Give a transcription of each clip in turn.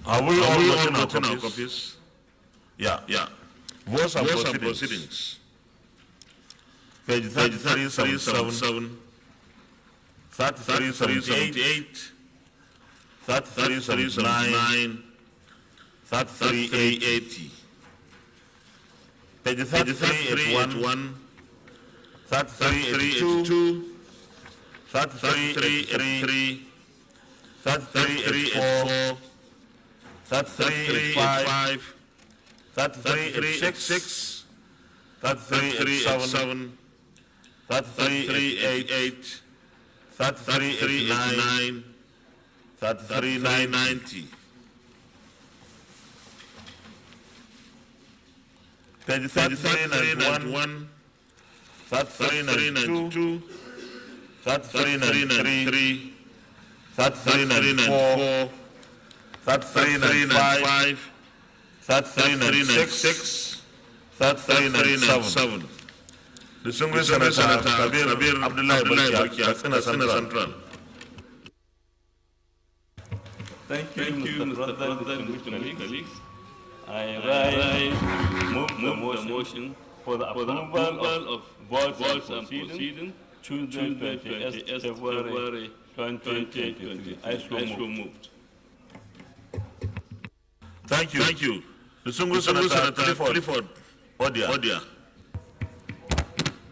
Are we all gotten gotten our our copies? Yeah. Yeah. Votes and Votes and proceedings. proceedings. Page 3377, 3378, 3379, 3380. Page 3381, 3382, 3383, 3384, 3385, 3386, 3387, 3388, 3389, 3390. Page 3391, 3392, 3393, 3394, 3395, 3396, 3397. Distinguished Senator Kabir Abdullahi Barki, Katsina Central. Thank you, Mr. President, distinguished colleagues. I move the motion for the approval of votes and proceedings Tuesday, 28th February 2023. I so moved. Thank you. Distinguished Senator Clifford Odia.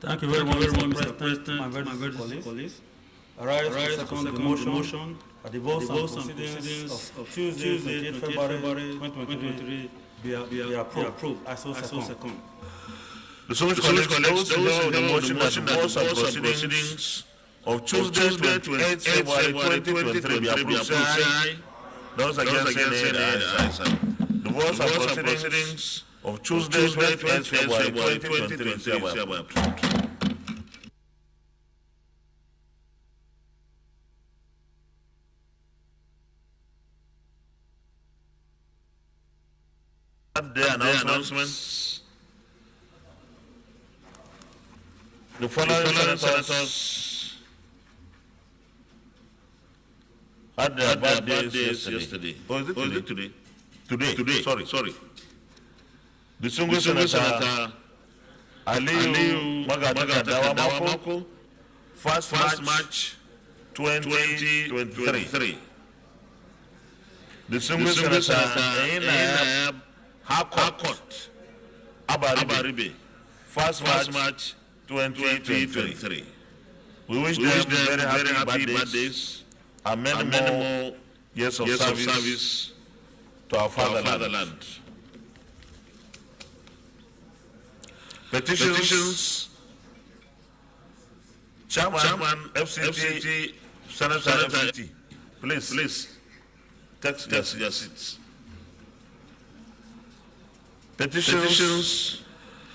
Thank you very much, Mr. President. My very colleagues. I rise to second the motion that the votes and proceedings of Tuesday, 28 February 2023 be approved. I so second. Distinguished colleagues, those in the motion that the votes and proceedings of Tuesday, 28 February 2023 be approved, say aye. Those against say nay. The votes and proceedings of Tuesday, 28 February 2023 be approved. The announcements. The following senators had their birthdays yesterday. Or is it today? Today. Sorry. Distinguished Senator Aliyu Magada Dawamako, 1st March 2023. Distinguished Senator Einayab Harcourt Abaribe, 1st March 2023. We wish them very happy birthdays and many more years of service to our fatherland. Petitions. Chairman FCT, Senator FCT, please take your seats. Petitions.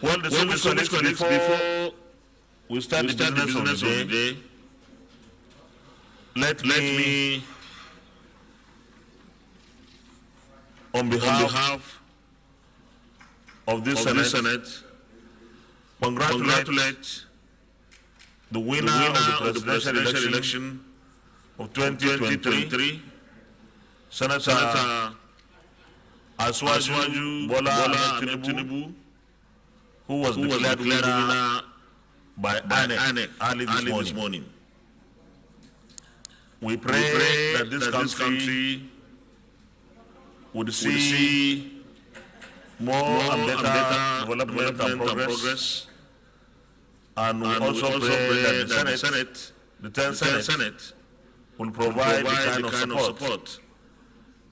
Well, the colleagues, before we start the business of the day, let me, on behalf of this Senate, congratulate the winner of the presidential election of 2023, Senator Asiwaju Bola Ahmed Tinubu, who was declared winner by INEC early this morning. We pray that this country would see more and better development and progress. And we also pray that the Senate, the 10th Senate, will provide the kind of support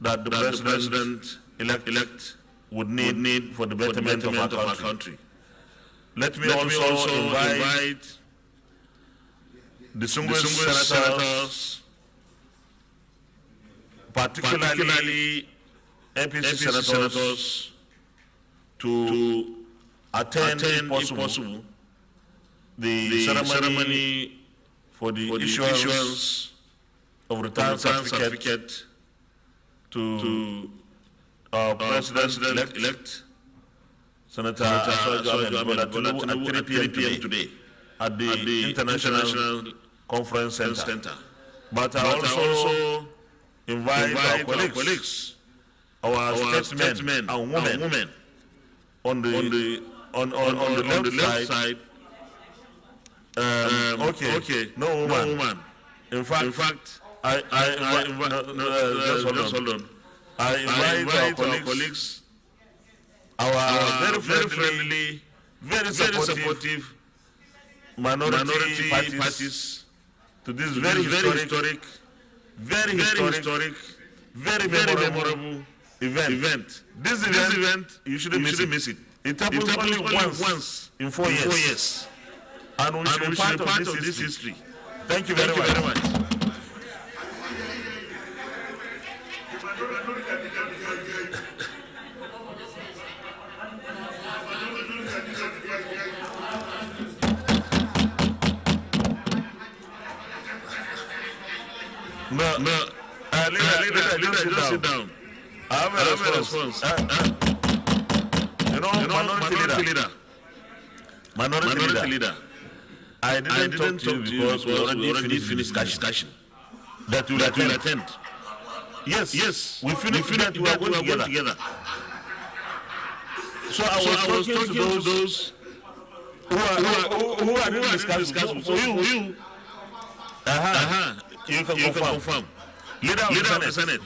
that the President-elect would need for the betterment of our country. Let me also invite distinguished senators, particularly APC senators, to attend, if possible, the ceremony for the issuance of return certificate to our President-elect, Senator Asiwaju Bola Tinubu, at 3 p.m. today at the International Conference Center. But I also invite our colleagues our statesmen and women on the left side. Okay, no woman. In fact, just hold on. I invite our colleagues, our very friendly, very supportive minority parties to this very historic, very memorable event. This event, you shouldn't miss it. It happens only once in 4 years. And we should be part of this history. Thank you very much. Leader, just sit down. I have a response. Minority leader. I didn't talk to you because we already finished discussion that we will attend. Yes. We finished that we are going together. So I was talking to those who are really discussing. For you. You can confirm. Leader of the Senate.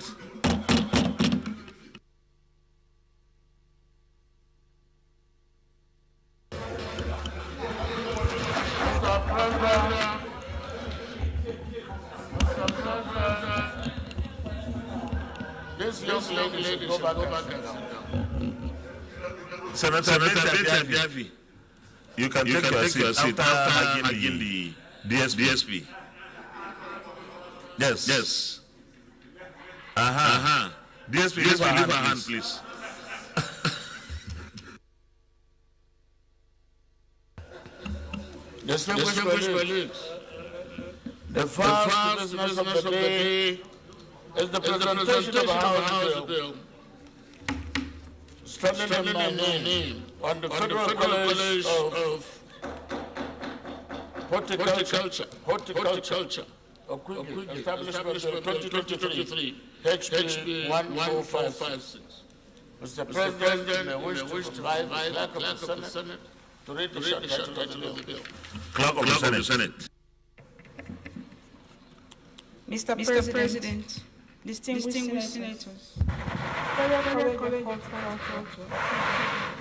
This young lady go back and sit down. Senator Biafi, you can take your seat after hugging the DSP. Yes. DSP, give her hand, please. Distinguished colleagues, the first business of the day is the presentation of a House bill standing in my name on the Federal College of Horticulture Establishment 2023, HB 14556. Mr. President, may wish to invite the Clerk of the Senate to read the short title of the bill. Clerk of the Senate. Mr. President, distinguished senators, Federal College of Horticulture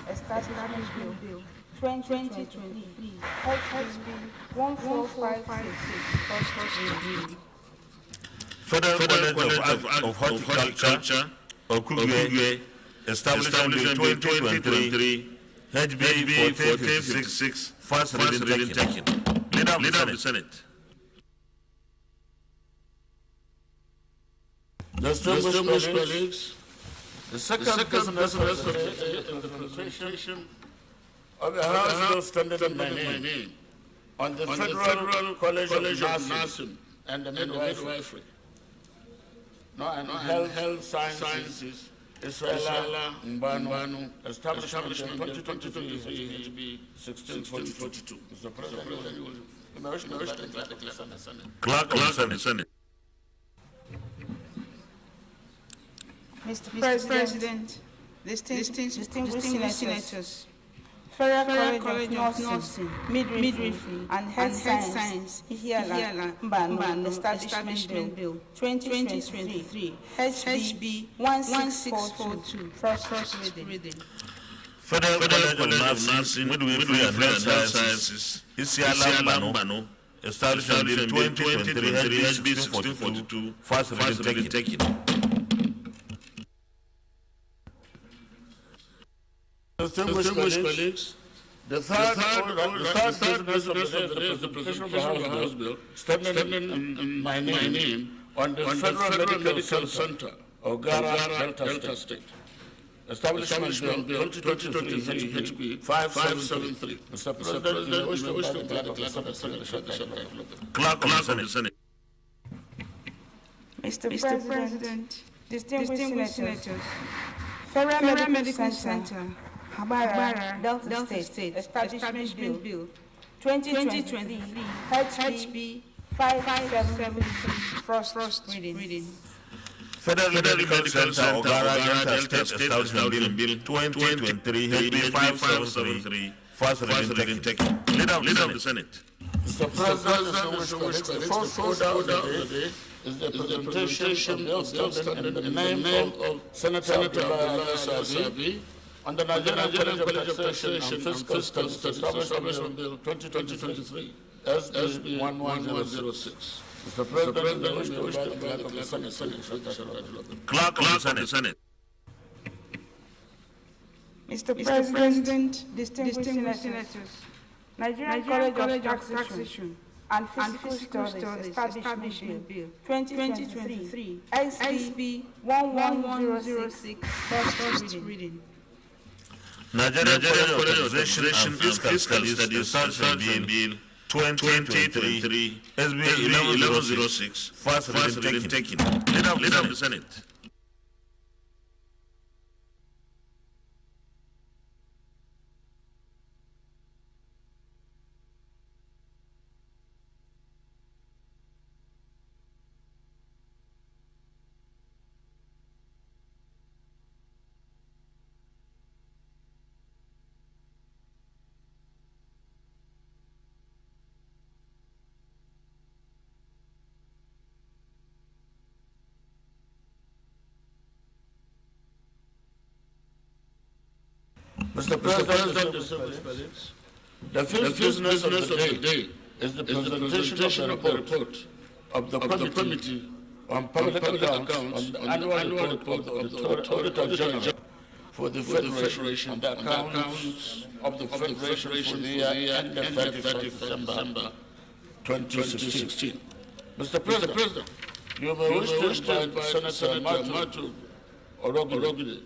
Establishment Bill 2023, HB 14556, first reading. Federal College of Horticulture Okugwe Establishment Bill 2023, HB 4566, first reading taken. Leader of the Senate. Distinguished colleagues, the second business of the presentation of the House bill standing in my name on the Federal College of Nursing and the Midwifery. And Health Sciences, Israela Mbanu, Establishment 2023, HB 1642. Mr. President, you may wish to invite the Clerk of the Senate. Clerk of the Senate. Mr. President, distinguished senators, Federal College of Nursing, Midwifery, and Health Science, Israela Mbanu, Establishment Bill 2023, HB 16642, first reading. Federal College of Nursing, Midwifery, and Health Sciences, Israela Mbanu, Establishment Bill 2023, HB 1642, first reading taken. Distinguished colleagues, the third business of the day is the presentation of the House bill standing in my name on the Federal Medical Center of Gara, Delta State. Establishment Bill 2023, HB 573. Mr. President, you wish to invite the Clerk of the Senate. Clerk of the Senate. Mr. President, distinguished senators, Federal Medical Center, Habara, Delta State, Establishment Bill 2023, HB 573, first reading. Federal Medical Center, Ogara Delta State Establishment Bill 2023, HB 573, first reading taken. Leader of the Senate. Mr. President, the first order of the day is the presentation of the standing in the name of Senator Sabi on the Nigerian College Taxation and Fiscal Studies Establishment Bill 2023, SB 1106. Mr. President, I wish to invite the clerk of the Senate. Clerk of the Senate. Mr. President, distinguished senators, Nigerian College of Taxation and Fiscal Studies Establishment Bill 2023, SB 1106, first reading. Nigerian College of Taxation and Fiscal Studies Establishment Bill 2023, SB 1106, first reading taken. Leader of the Senate. Mr. President, the first business of the day is the presentation of the report of the Committee on Public Accounts on the annual report of the Auditor General for the Federation and the accounts of the Federation for the year ended 31st December 2016. Mr. President, you may wish to invite Senator Matu Orogide,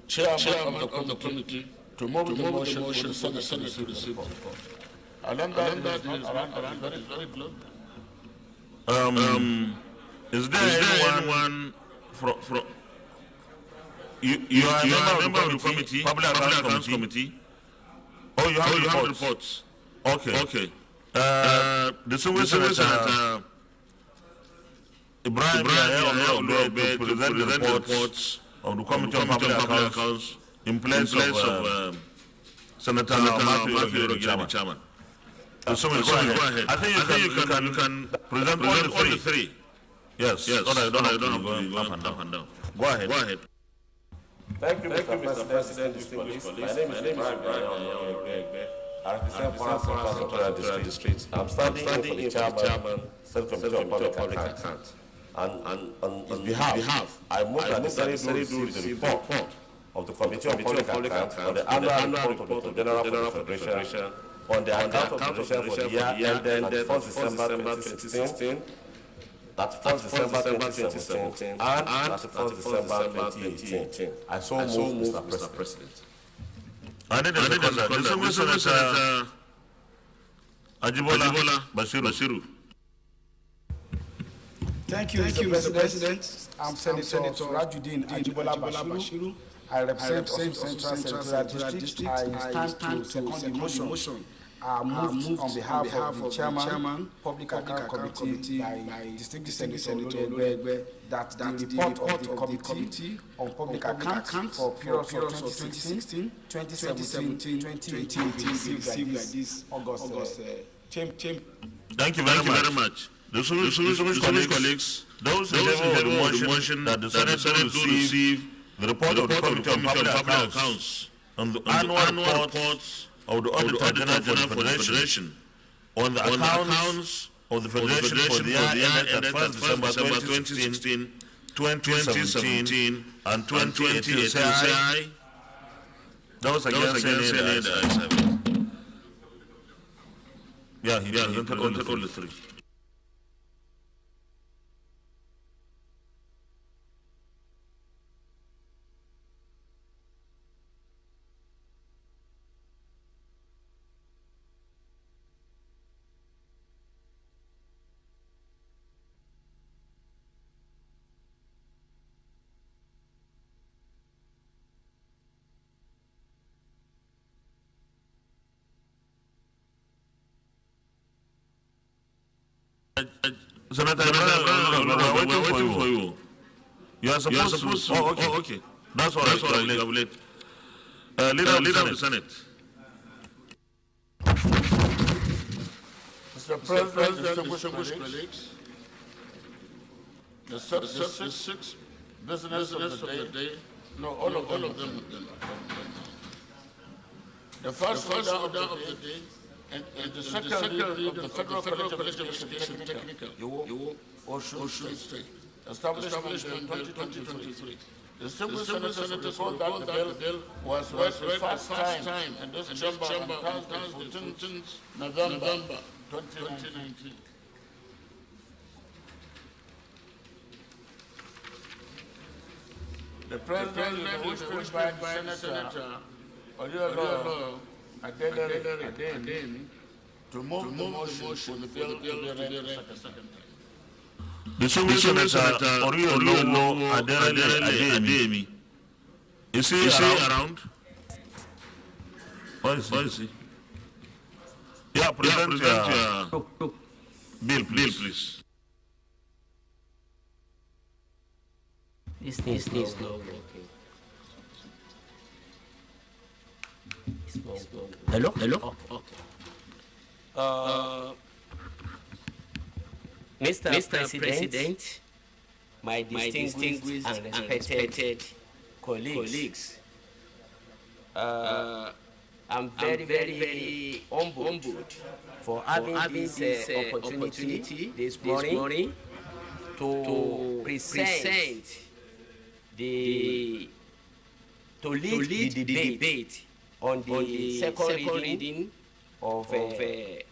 Chairman of the Committee, to move the motion for the Senate to receive the report. Is there anyone from you are a member of the committee, Public Accounts Committee? Oh, you have reports. Okay. The Senator Ibrahim to present the reports of the Committee on Public Accounts in place of Senator Matthew, Chairman. So go ahead. I think you can present all the three. Yes. Don't have to go up and down. Go ahead. Thank you, Mr. President, distinguished colleagues. My name is Ibrahim. I represent Foreign District. I'm standing in for the Chairman, State Committee on Public Accounts. And on his behalf, I move that the Senate do receive the report of the Committee on Public Accounts on the annual report of the General Federation on the account of Federation for the year ended 1st December 2016, 1st December 2017, and 1st December 2018. I so move, Mr. President. I need a Senator Ajibola Bashiru. Thank you, Mr. President. I'm Senator Rajuddin Ajibola Bashiru. I represent Central District. I stand to second the motion. Moved on behalf of the Chairman, Public Account Committee, by Distinguished Senator that the report of the Committee on Public Accounts for periods of 2016, 2017, 2018 received like this August. Thank you very much. The Distinguished colleagues, those in favor of the motion that the Senate will receive the report of the Committee on Public Accounts on the annual reports of the Auditor General for the Federation on the accounts of the Federation for the year ended 1st December 2016, 2017, and 2018. Say aye. Those against saying that. Yeah, he presented all the three. Senator, we're waiting for you. You are supposed to. Oh, okay. That's all right. Congratulate. Leader of the Senate. Mr. President, distinguished colleagues, the six business of the day, no, all of them. The first order of the day, and the second read of the Federal College of Education Technical, Osun State, establishment 2023. The Distinguished Senators report that the bill was read for the first time in this chamber on Thursday, 14th November 2019. The President will wish to invite Senator Oyolo Adeni to move the motion for the bill to be read a second time. The Senator Oyolo Adeni. Is he around? Where is he? Yeah, present your bill, please. This is not working. It's not working. Hello? Oh, okay. Mr. President, my distinguished and respected colleagues, I'm very humbled for having this opportunity this morning to present to lead the debate on the second reading of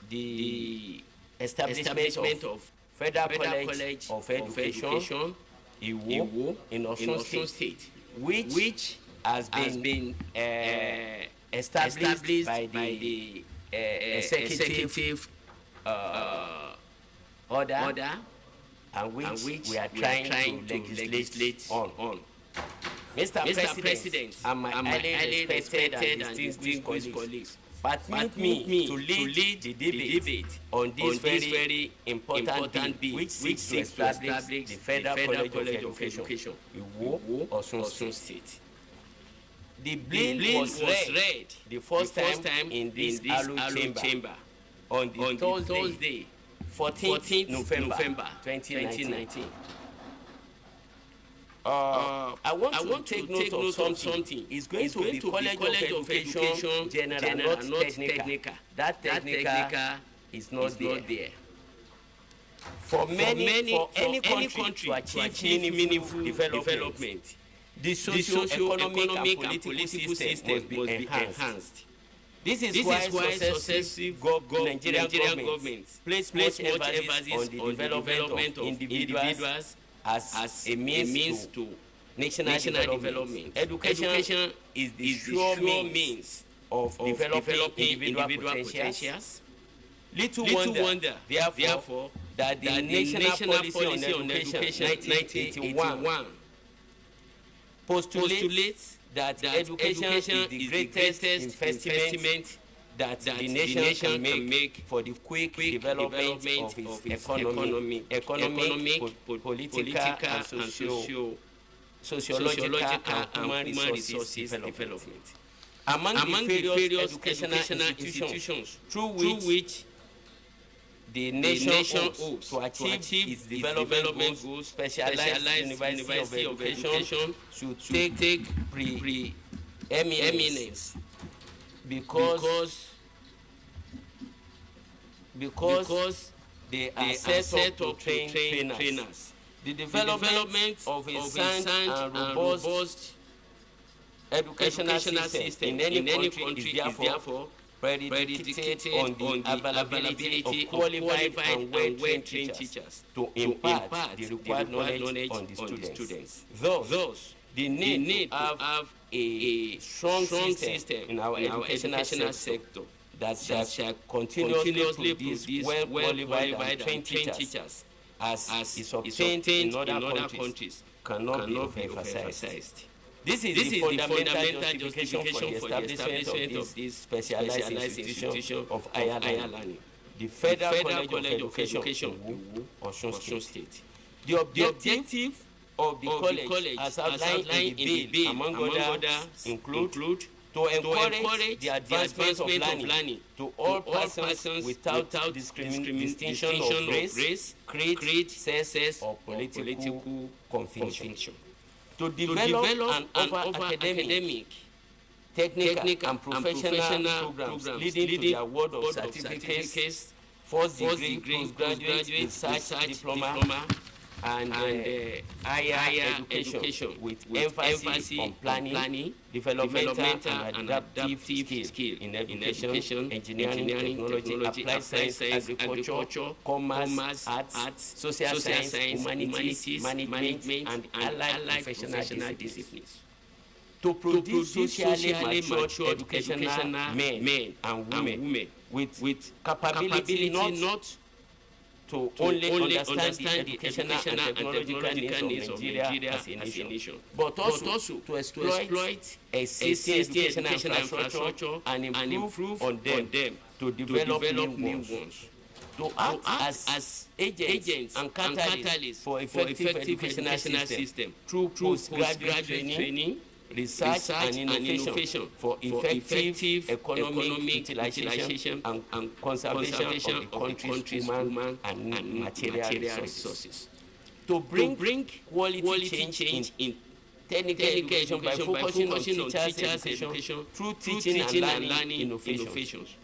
the establishment of Federal College of Education Iwo in Osun State, which has been established by the executive order, and which we are trying to legislate on. Mr. President, and my highly respected and distinguished colleagues, permit me to lead the debate on this very important bill which seeks to establish the Federal College of Education Iwo, Osun State. The bill was read the first time in this chamber on the Thursday, 14th November 2019. I want to take note of something. It's going to be College of Education General, not technical. That technical is not there. For any country to achieve meaningful development, the socio-economic and political system must be enhanced. This is why successive Nigerian governments place much emphasis on the development of individuals as a means to national development. Education is the sure means of developing individual potentials. Little wonder, therefore, that the National Policy on Education 1981 postulates that education is the greatest investment that the nation can make for the quick development of its economic, political, and sociological and human resources development. Among the various educational institutions through which the nation hopes to achieve its development goals, specialized University of Education should take pre-eminence because they are set up to train trainers. The development of a sound and robust educational system in any country is therefore predicated on the availability of qualified and well-trained teachers to impart the required knowledge on the students. Thus, the need to have a strong system in our educational sector that shall continuously produce well-qualified and trained teachers as is obtained in other countries cannot be overemphasized. This is the fundamental justification for the establishment of this specialized institution of higher learning, the Federal College of Education, Osun State. The objective of the college as outlined in the bill, among others, include to encourage the advancement of learning to all persons without distinction of race, creed, sex, or political conviction. To develop and offer academic, technical, and professional programs leading to the award of certificates, first degree, postgraduate, research diploma, and higher education with emphasis on planning, developmental and adaptive skills in education, engineering, technology, applied science, agriculture, commerce, arts, social science, humanities, management, and allied professional disciplines. To produce socially mature educational men and women with capability not to only understand the educational and technological needs of Nigeria as a nation, but also to exploit existing educational infrastructure and improve on them to develop new ones. To act as agents and catalysts for effective educational system through postgraduate training, research and innovation for effective economic utilization and conservation of the country's human and material resources. To bring quality change in technical education by focusing on teachers' education through teaching and learning innovations.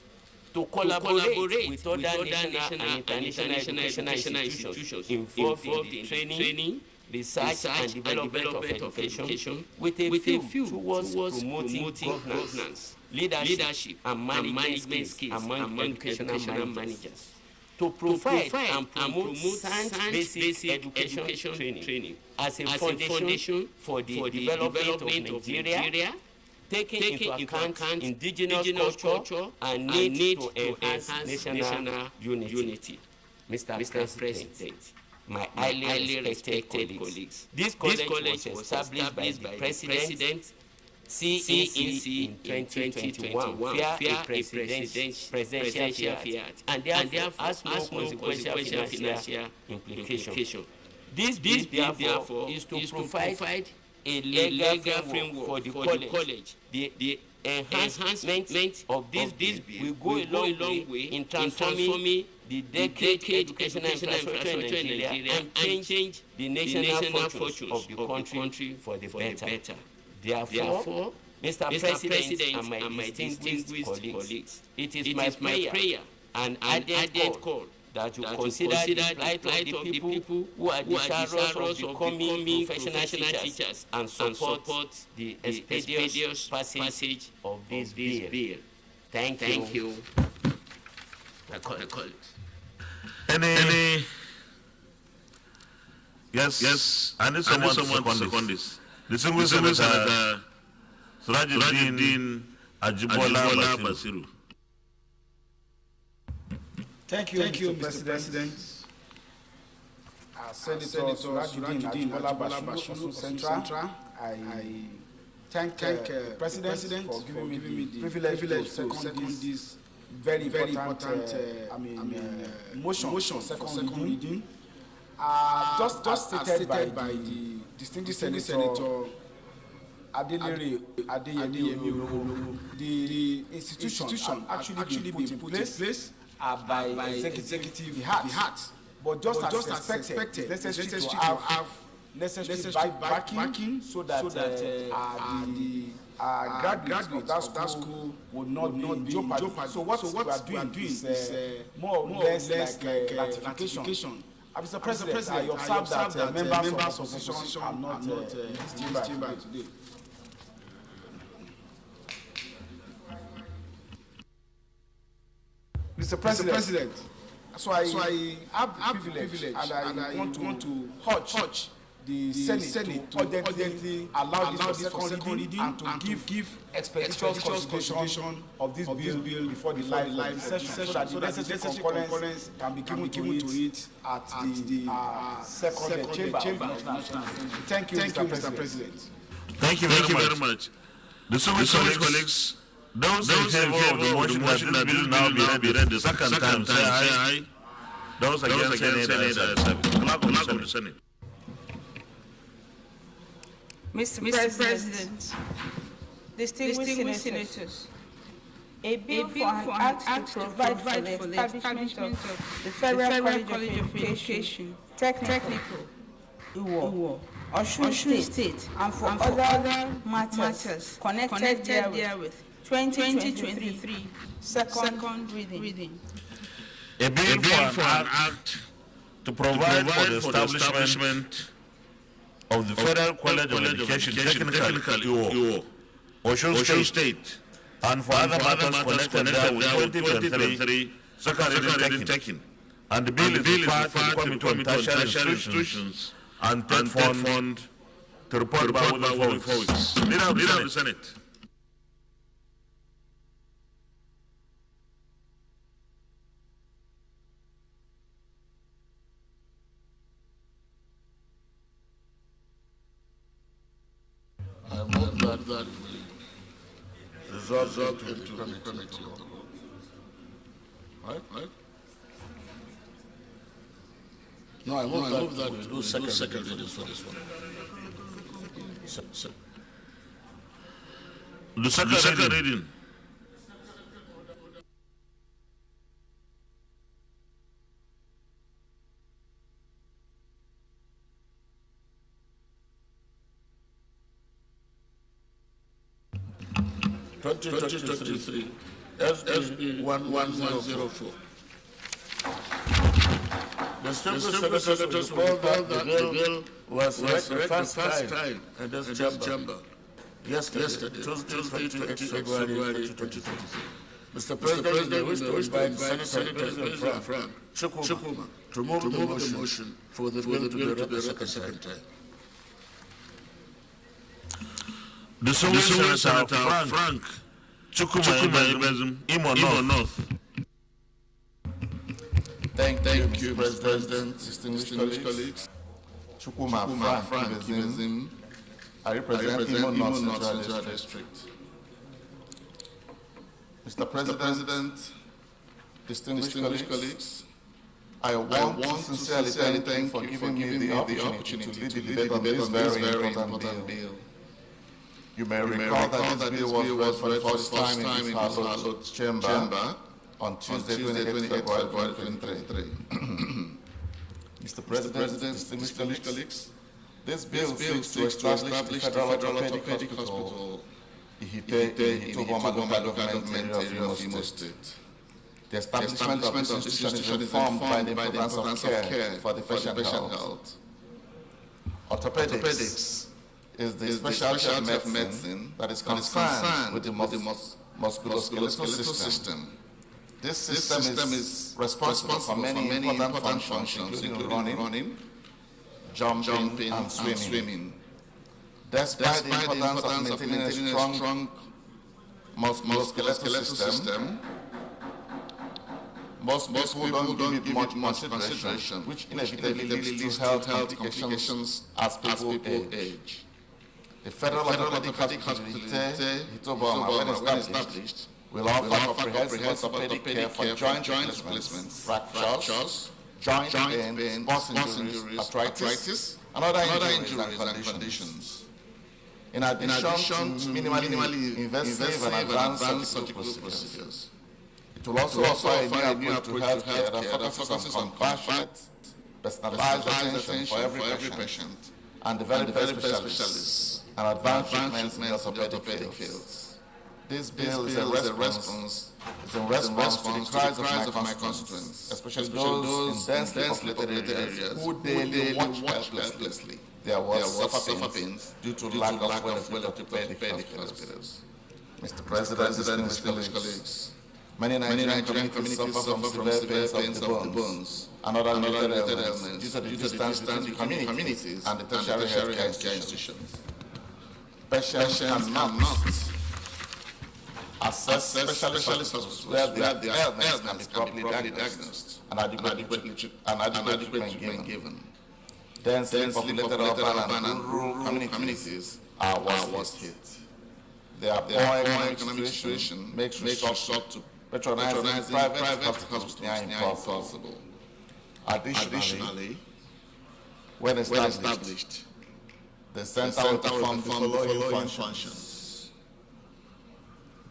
To collaborate with other national and international educational institutions involved in training, research and development of education with a view towards promoting governance, leadership and management skills among educational managers. To provide and promote science-based education training as a foundation for the development of Nigeria, taking into account indigenous culture and need to enhance national unity. Mr. President, my highly respected colleagues, this college was established by the President CEC in 2021 via a presidential fiat, and therefore has no consequential financial implication. This bill, therefore, is to provide a legal framework for the college. The enhancement of this bill will go a long way in transforming the decade educational infrastructure in Nigeria and change the national fortunes of the country for the better. Therefore, Mr. President and my distinguished colleagues, it is my prayer and added call that you consider the plight of the people who are desirous of becoming professional teachers and support the expeditious passage of this bill. Thank you. My colleagues. Any? Yes. I need someone to second this. The single senator, Surajuddin Ajibola Basiru. Thank you, Mr. President. Senator Surajuddin Ajibola Basiru, Central. I thank the President for giving me the privilege to second this very important motion, second reading. Just stated by the distinguished Senator Adelere Adeyemi, the institution actually been put in place by executive heart, but just as expected, necessary to have necessary backing so that the graduates of that school would not be in jeopardy. So what we are doing is more or less like ratification. Mr. President, I observe that members of the opposition are not in this chamber today. Mr. President, so I have the privilege and I want to urge the Senate to urgently allow this for second reading and to give expeditious consideration of this bill before the live session so that the necessary concurrence can be given to it at the second chamber. Thank you, Mr. President. Thank you very much. The colleagues, those in favor of the motion that this bill now be read the second time, say aye. Those against, say nay. Clerk of the Senate. Mr. President, distinguished senators, a bill for an act to provide for the establishment of the Federal College of Education, Technical, Iwo, Osun State, and for other matters connected therewith, 2023, second reading. A bill for an act to provide for the establishment of the Federal College of Education, Technical, Iwo, Osun State, and for other matters connected there with 2023, second reading taken. And the bill is referred to the Committee on Tertiary Institutions and Third Fund to report back within 4 weeks. Leader of the Senate. I move that we resolve into the committee. Right? No, I move that we do second reading for this one. The second reading. (2023) SB 1104. The senators recall that the bill was read the first time in this chamber yesterday, Tuesday, 28 February 2023. Mr. President, we wish to invite Senator Frank Chukuma to move the motion for the bill to be read the second time. The Senator Frank Chukuma Imo North. Thank you, Mr. President, distinguished colleagues. Chukuma Frank Ibezim. I represent Imo North Central District. Mr. President, distinguished colleagues, I want to sincerely thank you for giving me the opportunity to lead the debate on this very important bill. You may recall that this bill was read for the first time in this House chamber on Tuesday, 28 February 2023. Mr. President, distinguished colleagues, this bill seeks to establish the Federal Orthopedic Hospital Itoboma local government area of Imo State. The establishment of this institution is informed by the importance of care for the patient health. Orthopedics is the specialty of medicine that is concerned with the musculoskeletal system. This system is responsible for many important functions, including running, jumping, and swimming. Despite the importance of maintaining a strong musculoskeletal system, most people don't give it much consideration, which inevitably leads to health complications as people age. The Federal Orthopedic Hospital Itoboma, when established, will offer comprehensive orthopedic care for joint replacements, fractures, joint pain, sports injuries, arthritis, and other injuries and conditions. In addition to minimally invasive and advanced surgical procedures. It will also offer a new approach to healthcare that focuses on compassionate, personalized attention for every patient and the very best specialists and advanced treatments in the orthopedic fields. This bill is a response to the cries of my constituents, especially those in densely populated areas who daily watch helplessly their worst suffer pains due to lack of orthopedic hospitals. Mr. President, distinguished colleagues, many Nigerian communities suffer from severe pains of the bones and other related ailments due to the distance between the communities and the tertiary healthcare institutions. Patients cannot access specialist hospitals where their ailments can be properly diagnosed and adequate treatment given. Densely populated urban and rural communities are worst hit. Their poor economic situation makes resort to patronizing private hospitals near impossible. Additionally, when established, The center will perform the following functions.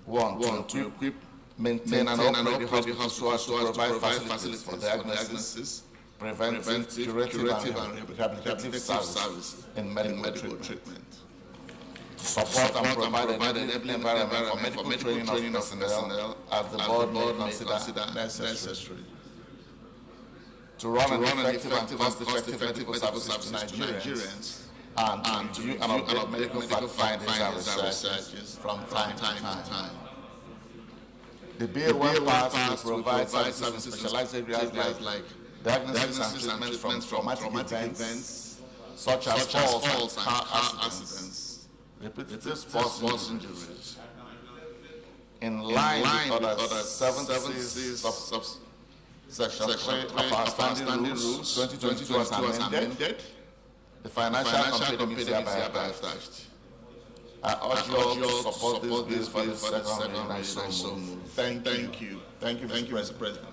One, to equip, maintain and operate the hospital so as to provide facilities for diagnosis, preventive, curative and rehabilitative service in medical treatment. To support and provide an enabling environment for medical training of personnel as the board may consider necessary. To run an effective and cost-effective medical services to Nigerians and to view and update medical fact findings and researches from time to time. The bill when passed will provide services in specialized areas like diagnosis and treatment from traumatic events such as falls and car accidents, repetitive sports injuries. In line with other 70 Section 3 of our standing rules 2022 as amended, the financial company is hereby attached. I urge you all to support this bill for the second reading and so move. Thank you. Thank you, Mr. President.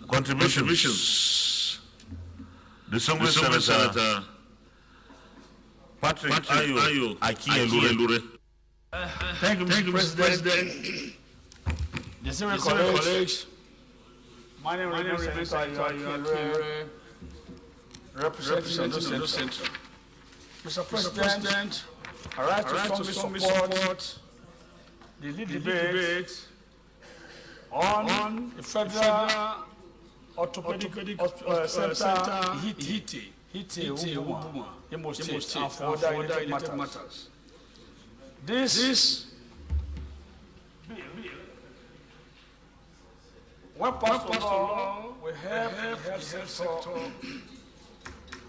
Contributions. Distinguished Senator Patrick Ayo Akinelure. Thank you, Mr. President. Distinguished colleagues, my name is Senator Ayo, representing Ondo Central. Mr. President, I rise to strongly support the lead debate on the Federal Orthopedic Center Hiti, Ubuma, Imo State, and for other related matters. This bill, when passed along, will help the health sector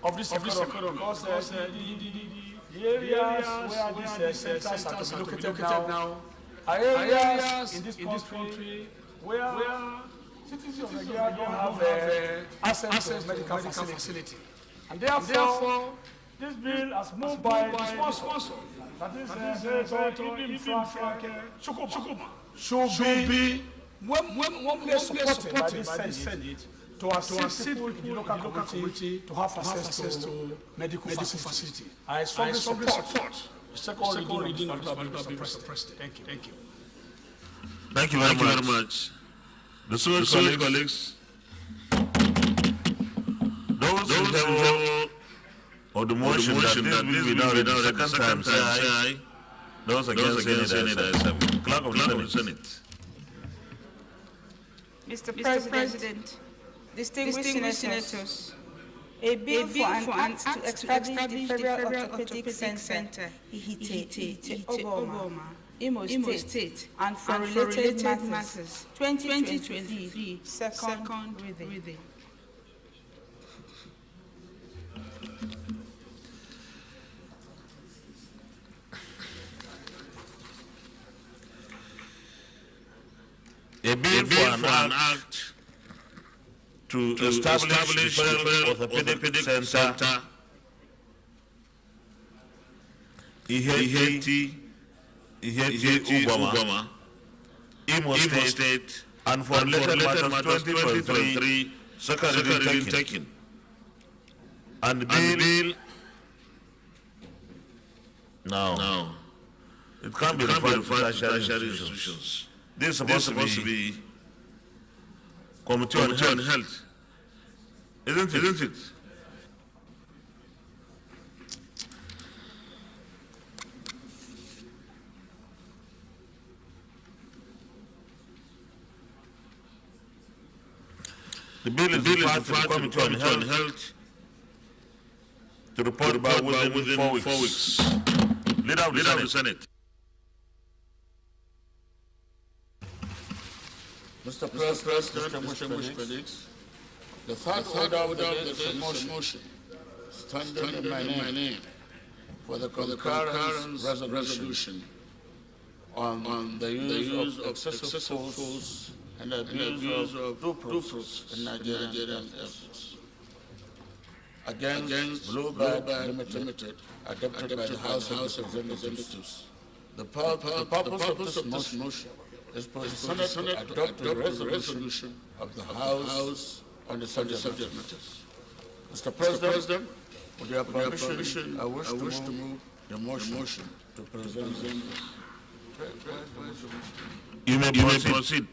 of this economy because the areas where these centers are to be located now are areas in this country where citizens of Nigeria don't have access to medical facility. And therefore, this bill has moved by the sponsor, that is Senator Ibn Frank Chukuma, should be one supported by the Senate to assist people in the local community to have access to medical facility. I strongly support the second reading of the bill, Mr. President. Thank you. Thank you very much. The colleagues, those in favor of the motion that this will be now read the second time, say aye. Those against saying it, I say clerk of the Senate. Mr. President, distinguished senators, a bill for an act to establish the Federal Orthopedic Center, Ihite, Oboma, Imo State, and for related matters, 2023, second reading. A bill for an act to establish the Federal Orthopedic Center, Ihite, Ubama, Imo State, and for related matters 2023, second reading taken. And the bill, now, it can't be referred to tertiary institutions. This is supposed to be Committee on Health, isn't it? The bill is referred to the Committee on Health to report back within 4 weeks. Leader of the Senate. Mr. President, distinguished colleagues, the third order without the motion standing in my name for the concurrent resolution on the use of excessive force and abuse of due process in Nigerian efforts against Blue Bag Limited, adopted by the House of Representatives. The purpose of this motion is for the Senate to adopt a resolution of the House on the subject matters. Mr. President, with your permission, I wish to move the motion to present the You may proceed.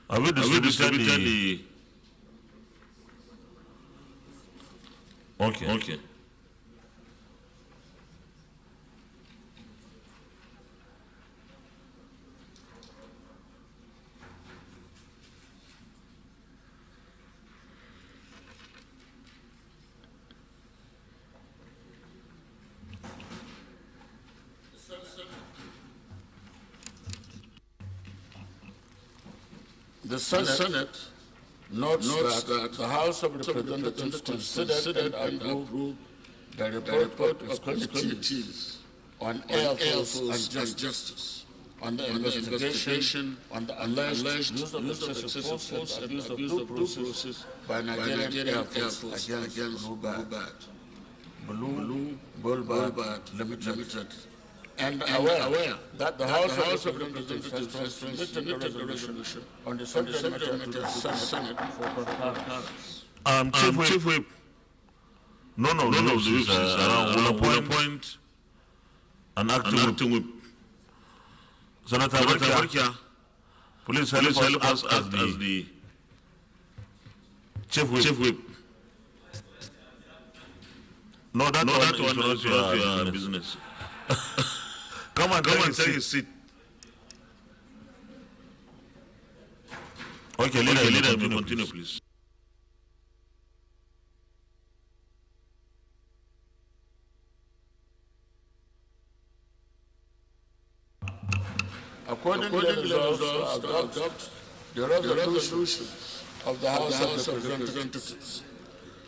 I will distribute the... Okay. The Senate notes that the House of Representatives considered and approved the report of committees on Air Force and Justice, on the investigation on the alleged use of excessive force and abuse of due process by Nigerian Air Force against Blue Bird Limited, and aware that the House of Representatives has transmitted a resolution on the subject matter to the Senate for concurrence. Chief Whip, none of the whips is will appoint an acting whip. Senator Barkia, please help us as the Chief Whip. No, that one is not your business. Come on, take a seat. Okay, leader, continue, please. According to the results to adopt the resolution of the House of Representatives,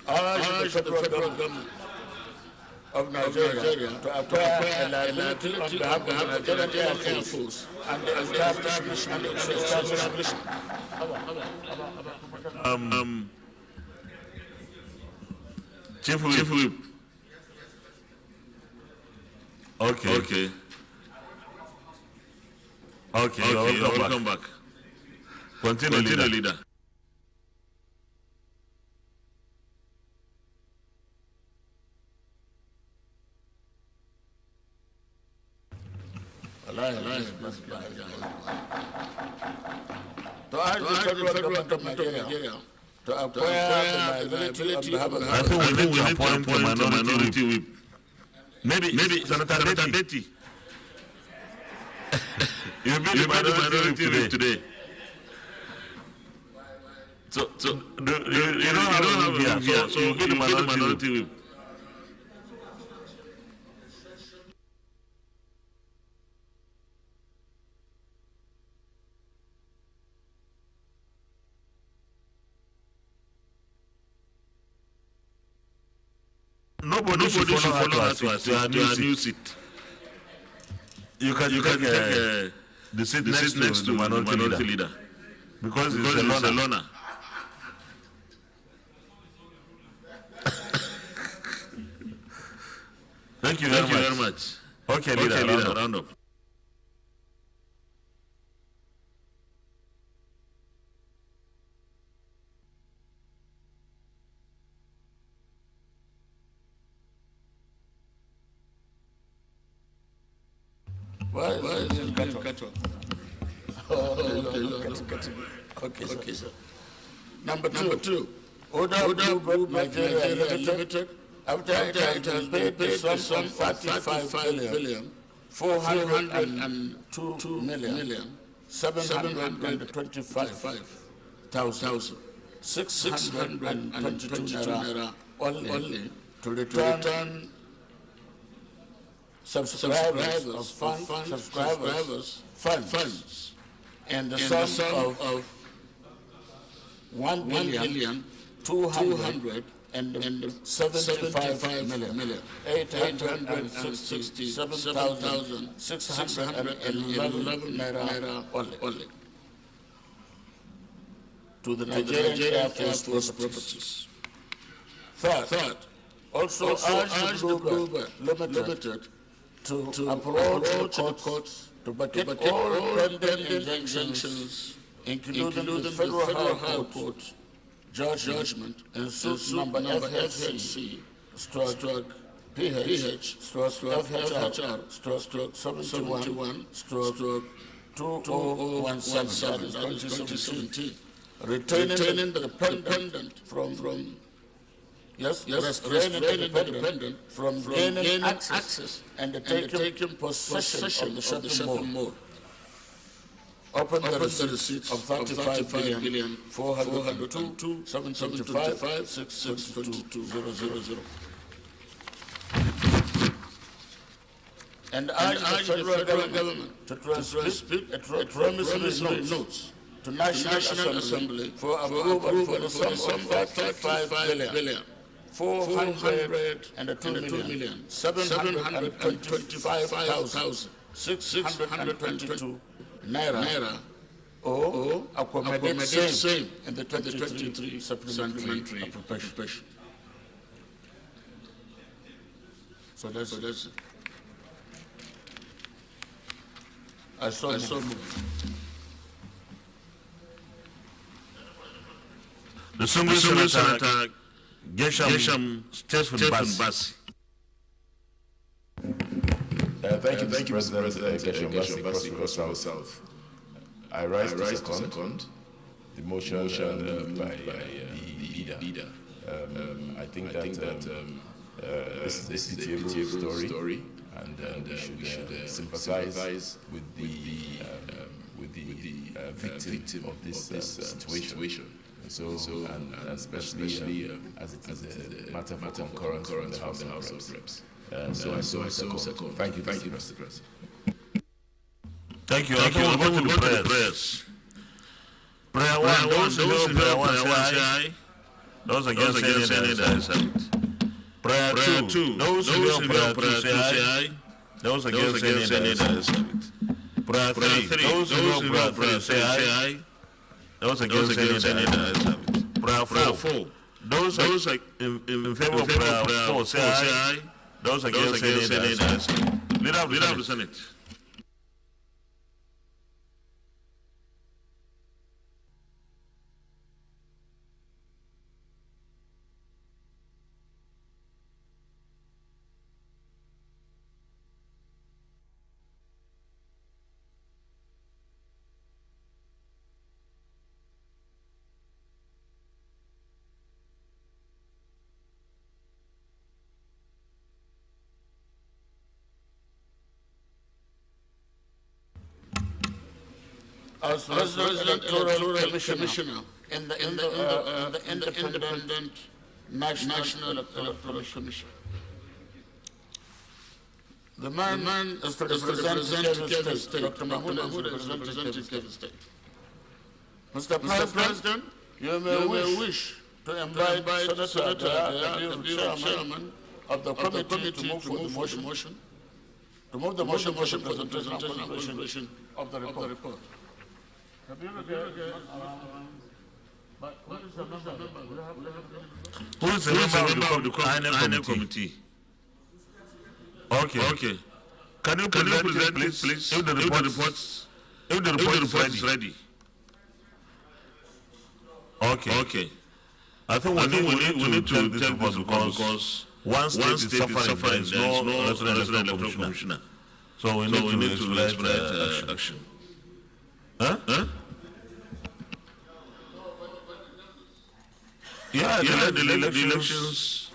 urge the federal government of Nigeria to acquire a liability on behalf of the Nigerian Air Force and the establishment. Chief Whip. Okay. Welcome back. Continue, leader. To urge the federal government of Nigeria to acquire the liability on behalf of I think we need to appoint a minority whip. Maybe Senator Deti. You'll be the minority whip today. So you don't have a whip here, so you'll be the minority whip. Nobody should follow her to a new seat. You can take the seat next to the minority leader. Because it's a loner. Thank you very much. Okay, leader, round up. Why is this cut off? Okay, sir. Number two, Order Group Nigeria Limited, after it has paid some 35 billion, 402 million, 725,000, 622 naira only to return subscribers of funds in the sum of 1,275 million 867,611 naira only to the Nigerian Air Force properties. Third, also urge Global Limited to approach the courts to vacate all pending injunctions, including the Federal High Court judgment in suit number FHC PH FHR 71 2017, that is 2017, retaining the dependent from independent from gaining access and taking possession of the shopping mall. Open the receipt of 35,402,775,662,000. And I urge the federal government to transmit a promissory note to National Assembly for approval for the sum of 525,725,622 naira or accommodate same in the 2023 supplementary appropriation. So that's it. I saw move. The Assembly Senator Gesham stays for the bus. Thank you, President Gesham Bassi, South. I rise to second the motion by the leader. I think that this is a pitiable story, and we should sympathize with the victim of this situation. So especially as it is a matter for concurrence in the House of Reps. So I second. Thank you, Mr. President. Thank you. Go to the prayers. Prayer 1, those who know prayer 1 say aye. Those against saying it, I say it. Prayer 2, those who know prayer 2 say aye. Those against saying it, I say it. Prayer 3, those who know prayer 3 say aye. Those against saying it, I say it. Prayer 4, those in favor of prayer 4 say aye. Those against saying it, I say it. Leader of the Senate. As President Electoral Commissioner in the Independent National Electoral Commission. The man is to represent Kebbi State. Dr. Mahmoud is representing Kebbi State. Mr. President, you may wish to invite Senator the chairman of the committee to move the motion. To move the motion for the presentation of the report. Who is the member of the INEC committee? Okay. Can you present it, please? If the report is ready. Okay. I think we need to take this report because one state is suffering, there is no resident electoral commissioner. So we need to expedite action. Huh? Yeah, the elections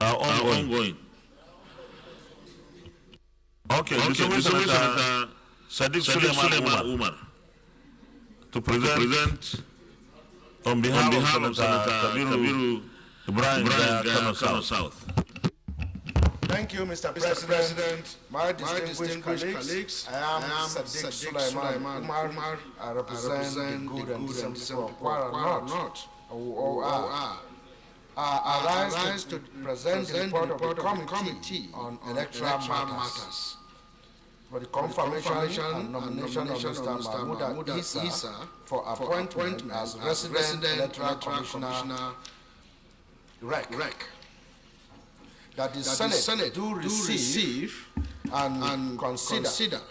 are ongoing. Okay, the Senator Sadiq Suleiman Umar to present on behalf of Senator Kabiru Ibrahim Kano South. Thank you, Mr. President. My distinguished colleagues, I am Sadiq Suleiman Umar. I represent the good and decent people of Kwara North. I rise to present the report of the Committee on Electoral Matters for the confirmation and nomination of Mr. Mahmoud Isa for appointment as Resident Electoral Commissioner REC. That the Senate do receive and consider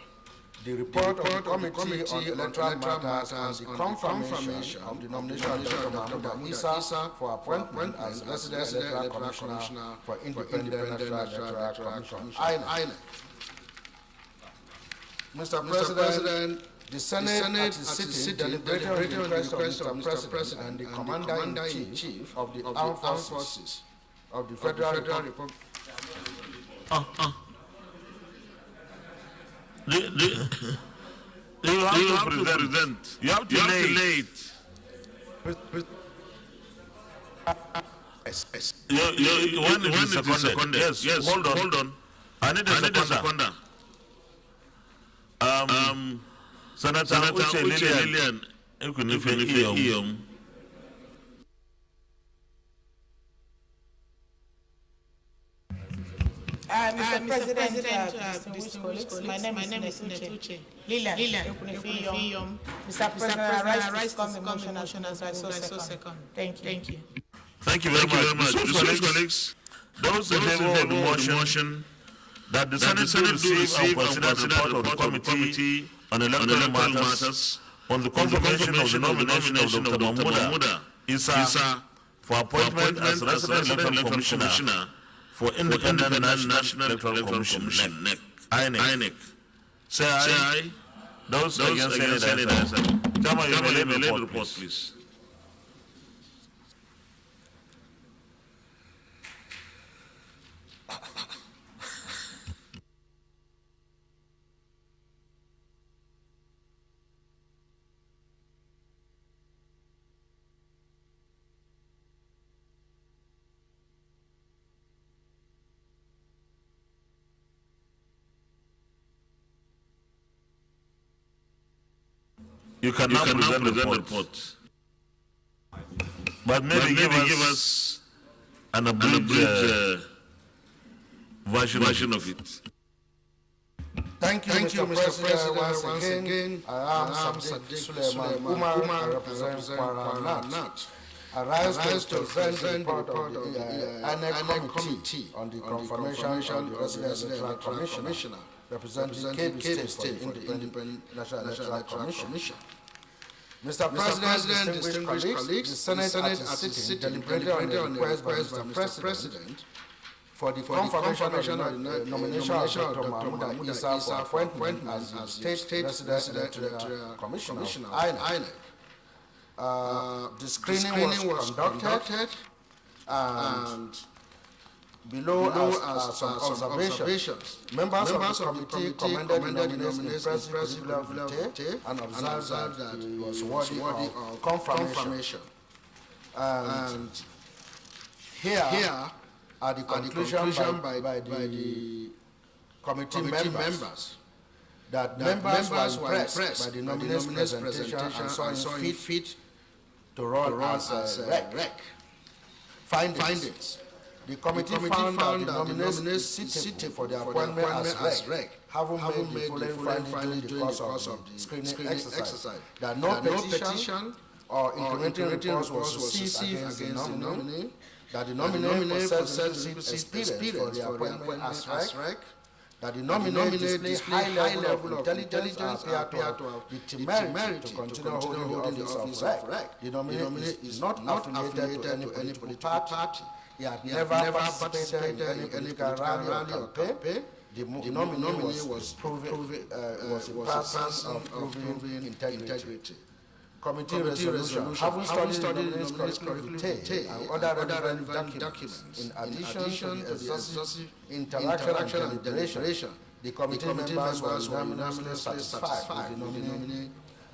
the report of the Committee on Electoral Matters and the confirmation of the nomination of Dr. Mahmoud Isa for appointment as Resident Electoral Commissioner for Independent National Electoral Commission, INEC. Mr. President, the Senate at its sitting deliberated on the request of Mr. President and the Commander-in-Chief of the Armed Forces of the Federal Republic. You have to present. You have to lay it. When it is seconded. Yes. Hold on. I need a seconder. Senator Uche Lillian, Mr. President, distinguished colleagues, my name is Uche Lillian. Mr. President, I rise to come the motion as I so second. Thank you. Thank you very much. Distinguished colleagues, those in favor of the motion that the Senate will receive and consider the report of the Committee on Electoral Matters on the confirmation of the nomination of Dr. Mahmoud Isa for appointment as Resident Electoral Commissioner for Independent National Electoral Commission, INEC. Say aye. Those against say nay. Chairman, you may lay the report, please. You can now present the report. But maybe give us an abridged version of it. Thank you, Mr. President. Once again, I am Sadiq Suleiman Umar, I represent Kwara Nat. I rise to present the report of the INEC Committee on the confirmation of the Resident Electoral Commissioner representing KB State in the Independent National Electoral Commission. Mr. President, distinguished colleagues, the Senate at its sitting deliberated on the request by Mr. President for the confirmation of the nomination of Dr. Mahmoud Isa for appointment as the State Resident Electoral Commissioner, INEC. The screening was conducted, and below are some observations. Members of the committee commended the nomination and observed that he was worthy of confirmation. And here are the conclusion by the committee members that members were impressed by the nominee's presentation and saw him fit to run as REC. Findings. The committee found that the nominees seated for the appointment as REC haven't made the following findings during the course of the screening exercise. That no petition or incremental report was received against the nominee. That the nominee possessed experience for the appointment as REC. That the nominee display high level of intelligence and appear to have the temerity to continue holding the office of REC. The nominee is not affiliated to any political party. He had never participated in any political rally or campaign. The nominee was a person of proven integrity. Committee resolution. Having studied the nominee's curriculum and other relevant documents, in addition to the exhaustive interaction and deliberation, the committee members were unanimously satisfied with the nominee,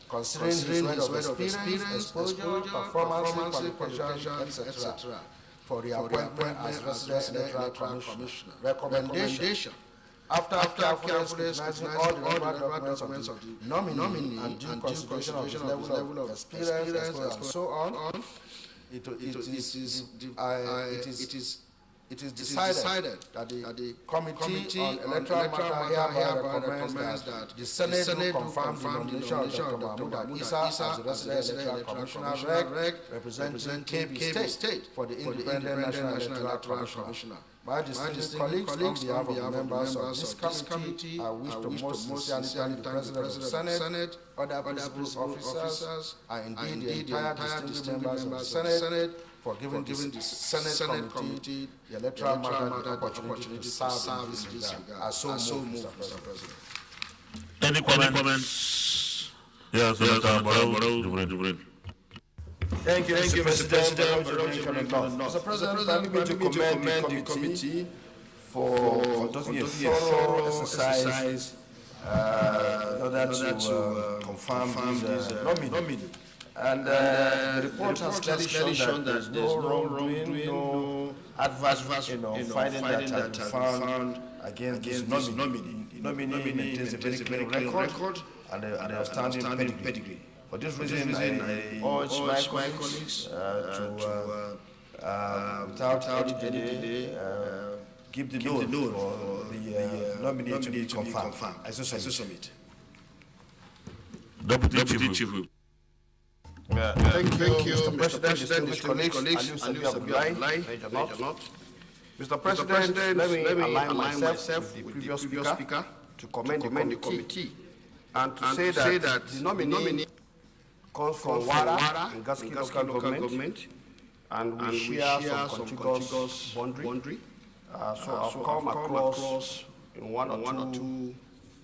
considering his weight of experience, exposure, performance, qualifications, etc. for the appointment as Resident Electoral Commissioner. Recommendation. After carefully scrutinizing all the relevant documents of the nominee and due consideration of his level of experience and so on, it is decided that the Committee on Electoral Matters hereby recommends that the Senate will confirm the nomination of Dr. Mahmoud Isa as the Resident Electoral Commissioner, representing KB State for the Independent National Electoral Commissioner. My distinguished colleagues, on behalf of the members of this committee, I wish to most sincerely thank the President of the Senate, other principal officers, and indeed the entire distinguished members of the Senate for giving the Senate Committee the electoral matter opportunity to serve in this regard. I so move, Mr. President. Any comments? Yes, Senator Barrow. Thank you, Mr. President. Mr. President, permit me to commend the committee for conducting a thorough exercise in order to confirm this nominee. And the report has clearly shown that there is no wrongdoing, no adverse finding that has been found against this nominee. The nominee maintains a very clear record and an outstanding pedigree. For this reason, I urge my colleagues to, without any delay, give the note for the nominee to be confirmed. I so submit. Deputy Chief. Thank you, Mr. President, distinguished colleagues, Mr. President, let me align myself with the previous speaker to commend the committee and to say that the nominee comes from Wara and Gaski local government, and we share some contiguous boundary. So I've come across in one or two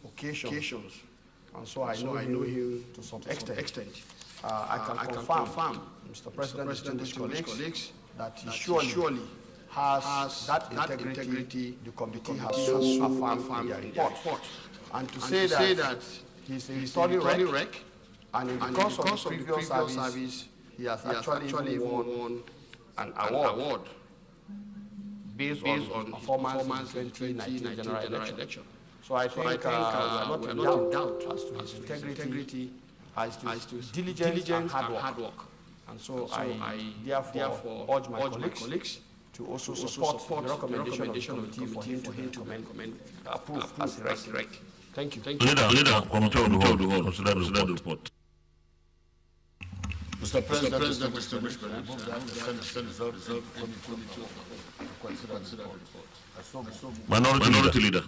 occasions, and so I know him to some extent. I can confirm, Mr. President, distinguished colleagues, that he surely has that integrity the committee has affirmed in their report. And to say that he's a historic wreck, and in the course of the previous service, he has actually won an award based on performance in the 2019 general election. So I think we are not in doubt as to his integrity, as to his diligence and hard work. And so I therefore urge my colleagues to also support the recommendation of the committee for him to approve as a rec. Thank you. Leader, Committee on the Whole, consider the report. Mr. President, I move that the Senate resolve Minority Leader.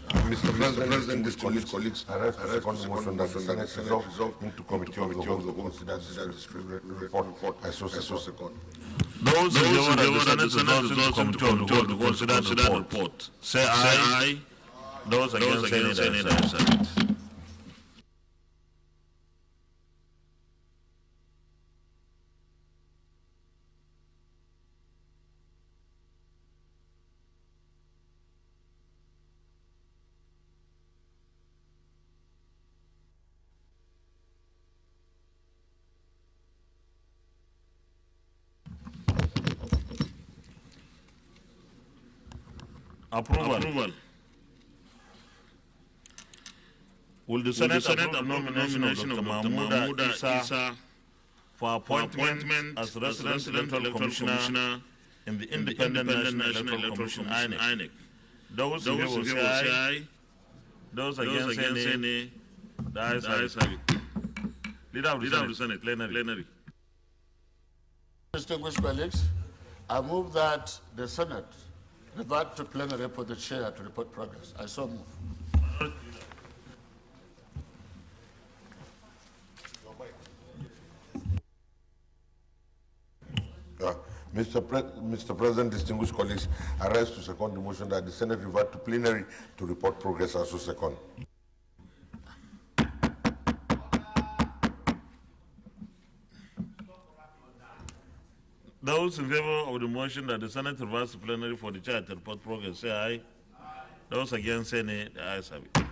Mr. President, distinguished colleagues, I rise to second motion that the Senate resolve into Committee of the Whole to consider this report. I so second. Those in favor that the Senate resolves into Committee of the Whole to consider the report, say aye. Those against say nay. Approval. Will the Senate approve the nomination of Dr. Mahmoud Isa for appointment as Resident Electoral Commissioner in the Independent National Electoral Commission, INEC? Those in favor say aye. Those against say nay. The ayes have it. Leader of the Senate, Plenary. Distinguished colleagues, I move that the Senate revert to plenary for the chair to report progress. I so move. Mr. President, distinguished colleagues, I rise to second the motion that the Senate revert to plenary to report progress. Also second. Those in favor of the motion that the Senate reverts to plenary for the chair to report progress, say aye. Those against say nay. The ayes have it.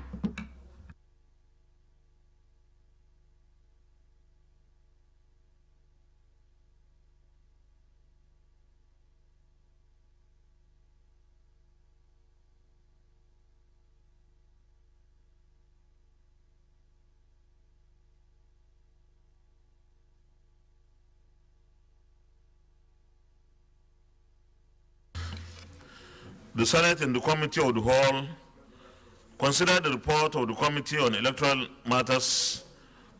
The Senate and the Committee of the Whole consider the report of the Committee on Electoral Matters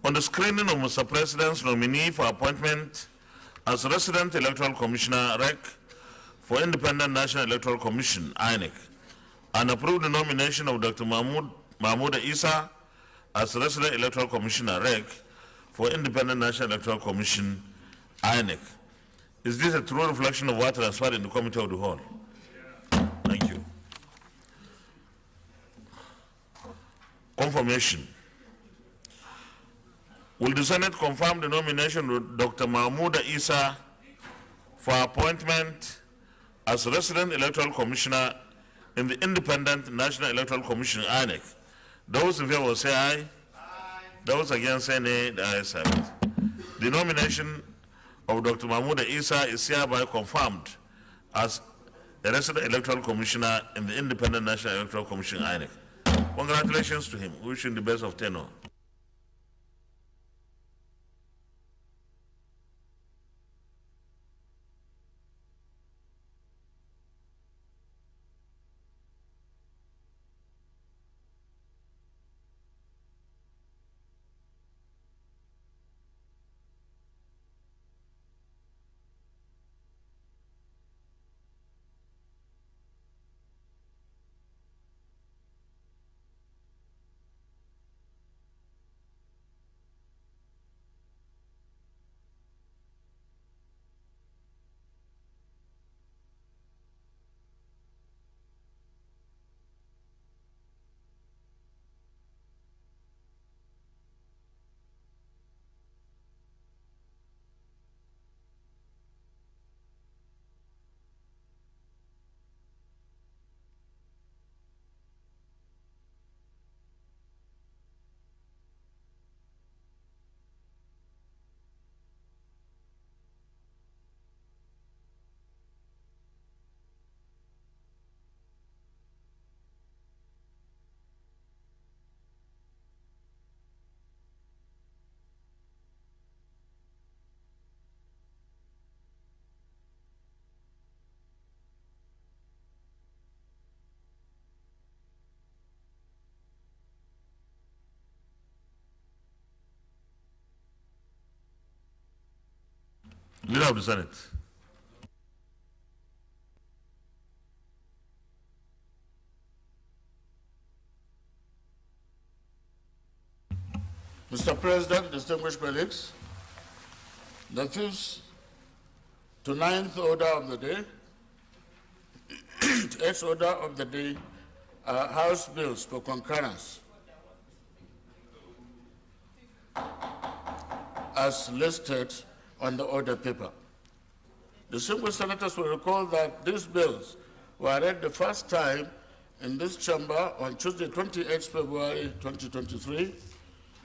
on the screening of Mr. President's nominee for appointment as Resident Electoral Commissioner, REC, for Independent National Electoral Commission, INEC, and approve the nomination of Dr. Mahmoud Isa as Resident Electoral Commissioner, REC, for Independent National Electoral Commission, INEC. Is this a true reflection of what transpired in the Committee of the Whole? Thank you. Confirmation. Will the Senate confirm the nomination of Dr. Mahmoud Isa for appointment as Resident Electoral Commissioner in the Independent National Electoral Commission, INEC? Those in favor will say aye. Aye. Those against say nay. The ayes have it. The nomination of Dr. Mahmoud Isa is hereby confirmed as a Resident Electoral Commissioner in the Independent National Electoral Commission, INEC. Congratulations to him. Wish him the best of tenure. Leader of the Senate. Mr. President, distinguished colleagues, the 5th to 9th order of the day, 8th order of the day are House bills for concurrence as listed on the order paper. Distinguished senators will recall that these bills were read the first time in this chamber on Tuesday, 28 February 2023,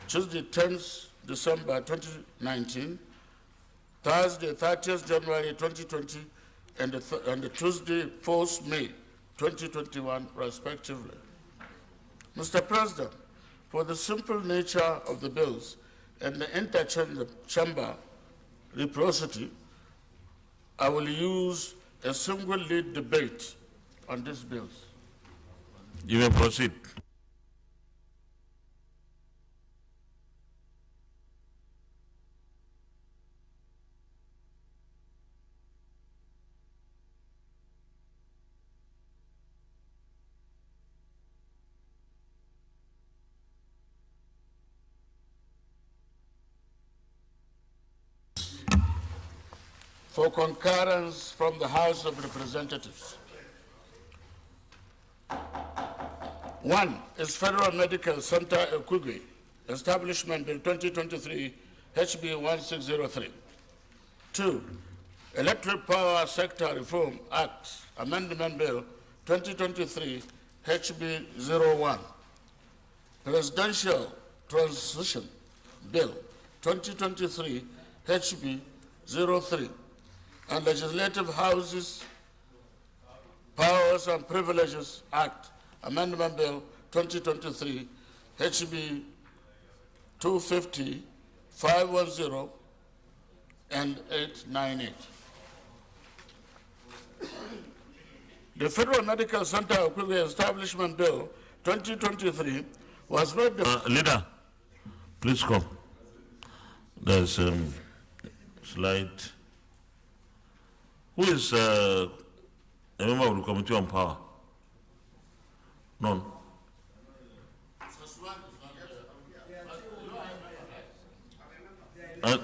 Tuesday, 10th December 2019, Thursday, 30th January 2020, and the Tuesday, 4th May 2021, respectively. Mr. President, for the simple nature of the bills and the inter-chamber reciprocity, I will use a single lead debate on these bills. You may proceed. For concurrence from the House of Representatives. 1 is Federal Medical Center Okugwe, Establishment Bill 2023, HB 1603. 2, Electric Power Sector Reform Act, Amendment Bill 2023, HB 01. Presidential Transition Bill 2023, HB 03. And Legislative Houses Powers and Privileges Act, Amendment Bill 2023, HB 250, 510, and 898. The Federal Medical Center Okugwe Establishment Bill 2023 was made the... Leader, please come. There's slide. Who is A member of the Committee on Power? None. Huh?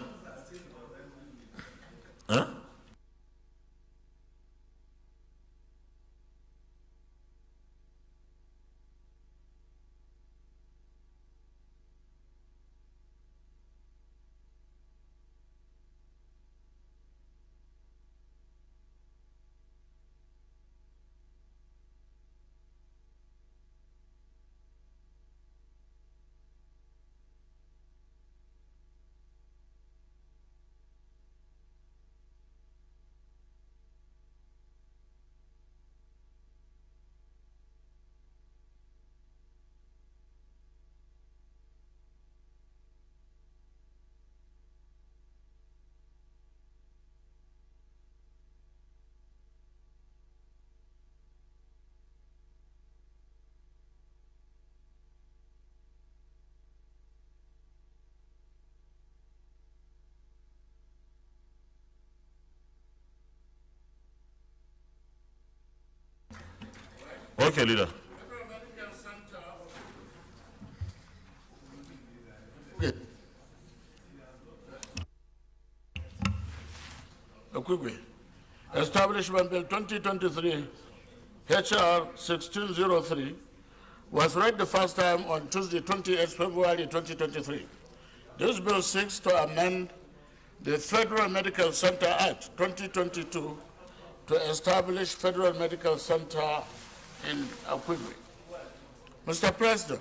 Okay, leader. Quickly. Establishment Bill 2023, HR 1603, was read the first time on Tuesday, 28 February 2023. This bill seeks to amend the Federal Medical Center Act 2022 to establish Federal Medical Center in Akwigwe. Mr. President,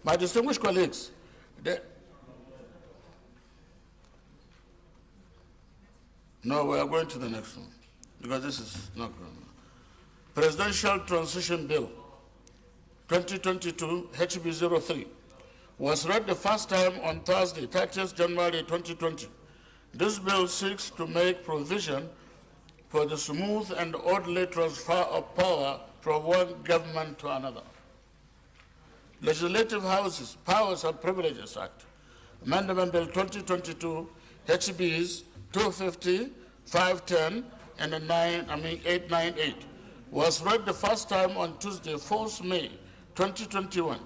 my distinguished colleagues, no, we are going to the next one, because this is not going. Presidential Transition Bill 2022 HB 03 was read the first time on Thursday, 30th January 2020. This bill seeks to make provision for the smooth and orderly transfer of power from one government to another. Legislative Houses, Powers and Privileges Act, Amendment Bill 2022 HBs 250, 510, and 898 was read the first time on Tuesday, 4th May 2021.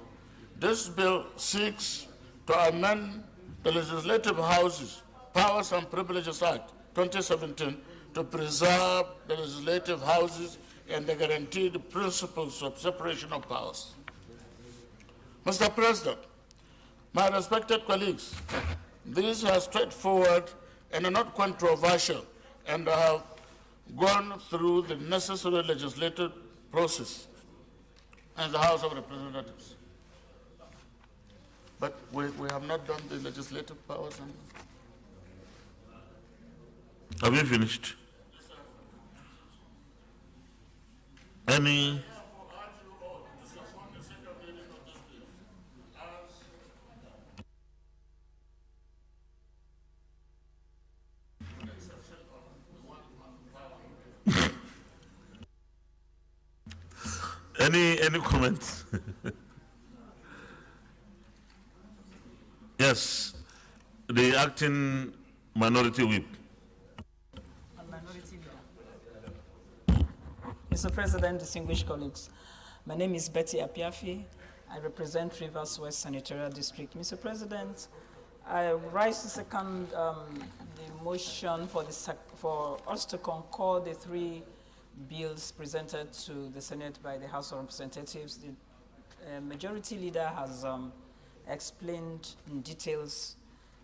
This bill seeks to amend the Legislative Houses, Powers and Privileges Act 2017 to preserve the Legislative Houses and the guaranteed principles of separation of powers. Mr. President, my respected colleagues, these are straightforward and are not controversial and have gone through the necessary legislative process in the House of Representatives. But we have not done the legislative powers. Have you finished? Any? Any comments? Yes, the acting minority whip. Mr. President, distinguished colleagues, my name is Betty Apiafi. I represent Rivers West Senatorial District. Mr. President, I rise to second the motion for us to concord the three bills presented to the Senate by the House of Representatives. The majority leader has explained in details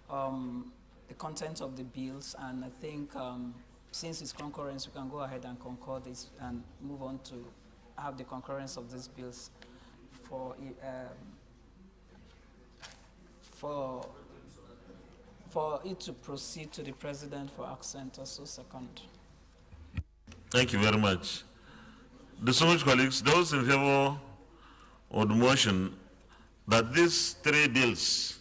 the content of the bills, and I think since it's concurrence, we can go ahead and concord this and move on to have the concurrence of these bills for it to proceed to the President for accent. Also second. Thank you very much. Distinguished colleagues, those in favor of the motion that these three bills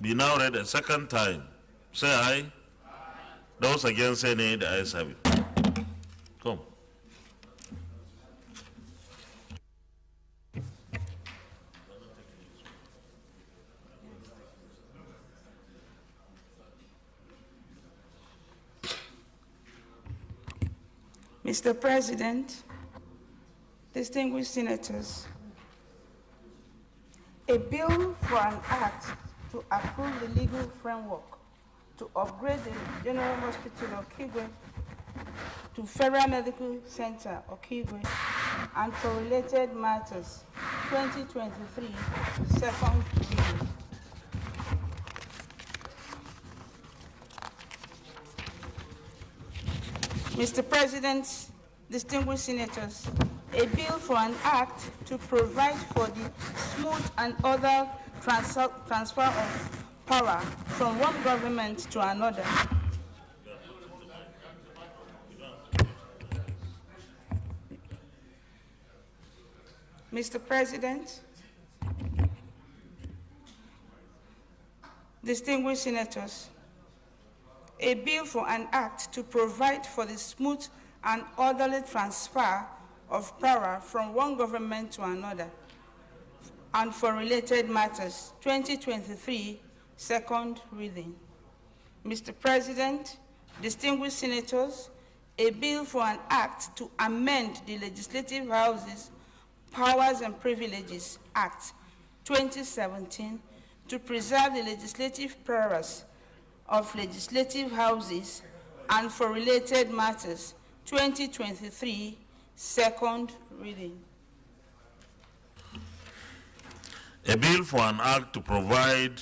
be now read a second time, say aye. Those against say nay, the ayes have it. Come. Mr. President, Distinguished senators, a bill for an act to approve the legal framework to upgrade the General Hospital of Kigwe to Federal Medical Center of Kigwe and for related matters, 2023, second reading. Mr. President, distinguished senators, a bill for an act to provide for the smooth and order transfer of power from one government to another. Mr. President, distinguished senators, a bill for an act to provide for the smooth and orderly transfer of power from one government to another and for related matters, 2023, second reading. Mr. President, distinguished senators, a bill for an act to amend the Legislative Houses Powers and Privileges Act 2017 to preserve the legislative powers of legislative houses and for related matters, 2023, second reading. A bill for an act to provide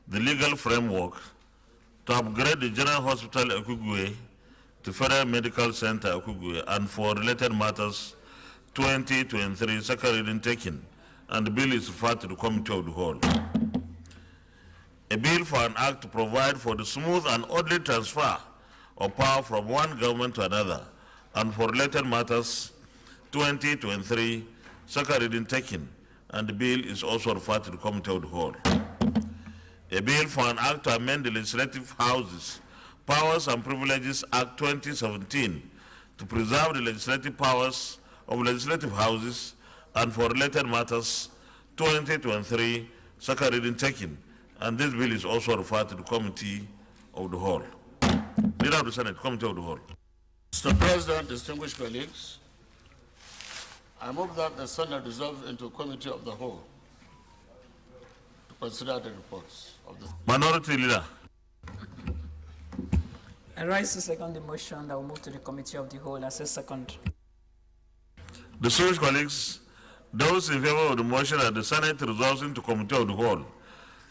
the legal framework to upgrade the General Hospital Okigwe to Federal Medical Center Okigwe and for related matters, 2023, second reading taken, and the bill is referred to the Committee of the Whole. A bill for an act to provide for the smooth and orderly transfer of power from one government to another and for related matters, 2023, second reading taken, and the bill is also referred to the Committee of the Whole. A bill for an act to amend the Legislative Houses Powers and Privileges Act 2017 to preserve the legislative powers of legislative houses and for related matters, 2023, second reading taken, and this bill is also referred to the Committee of the Whole. Leader of the Senate, Committee of the Whole. Mr. President, distinguished colleagues, I move that the Senate dissolves into a Committee of the Whole to consider the reports of the Minority Leader. I rise to second the motion that will move to the Committee of the Whole as a second. Distinguished colleagues, those in favor of the motion that the Senate resolves into Committee of the Whole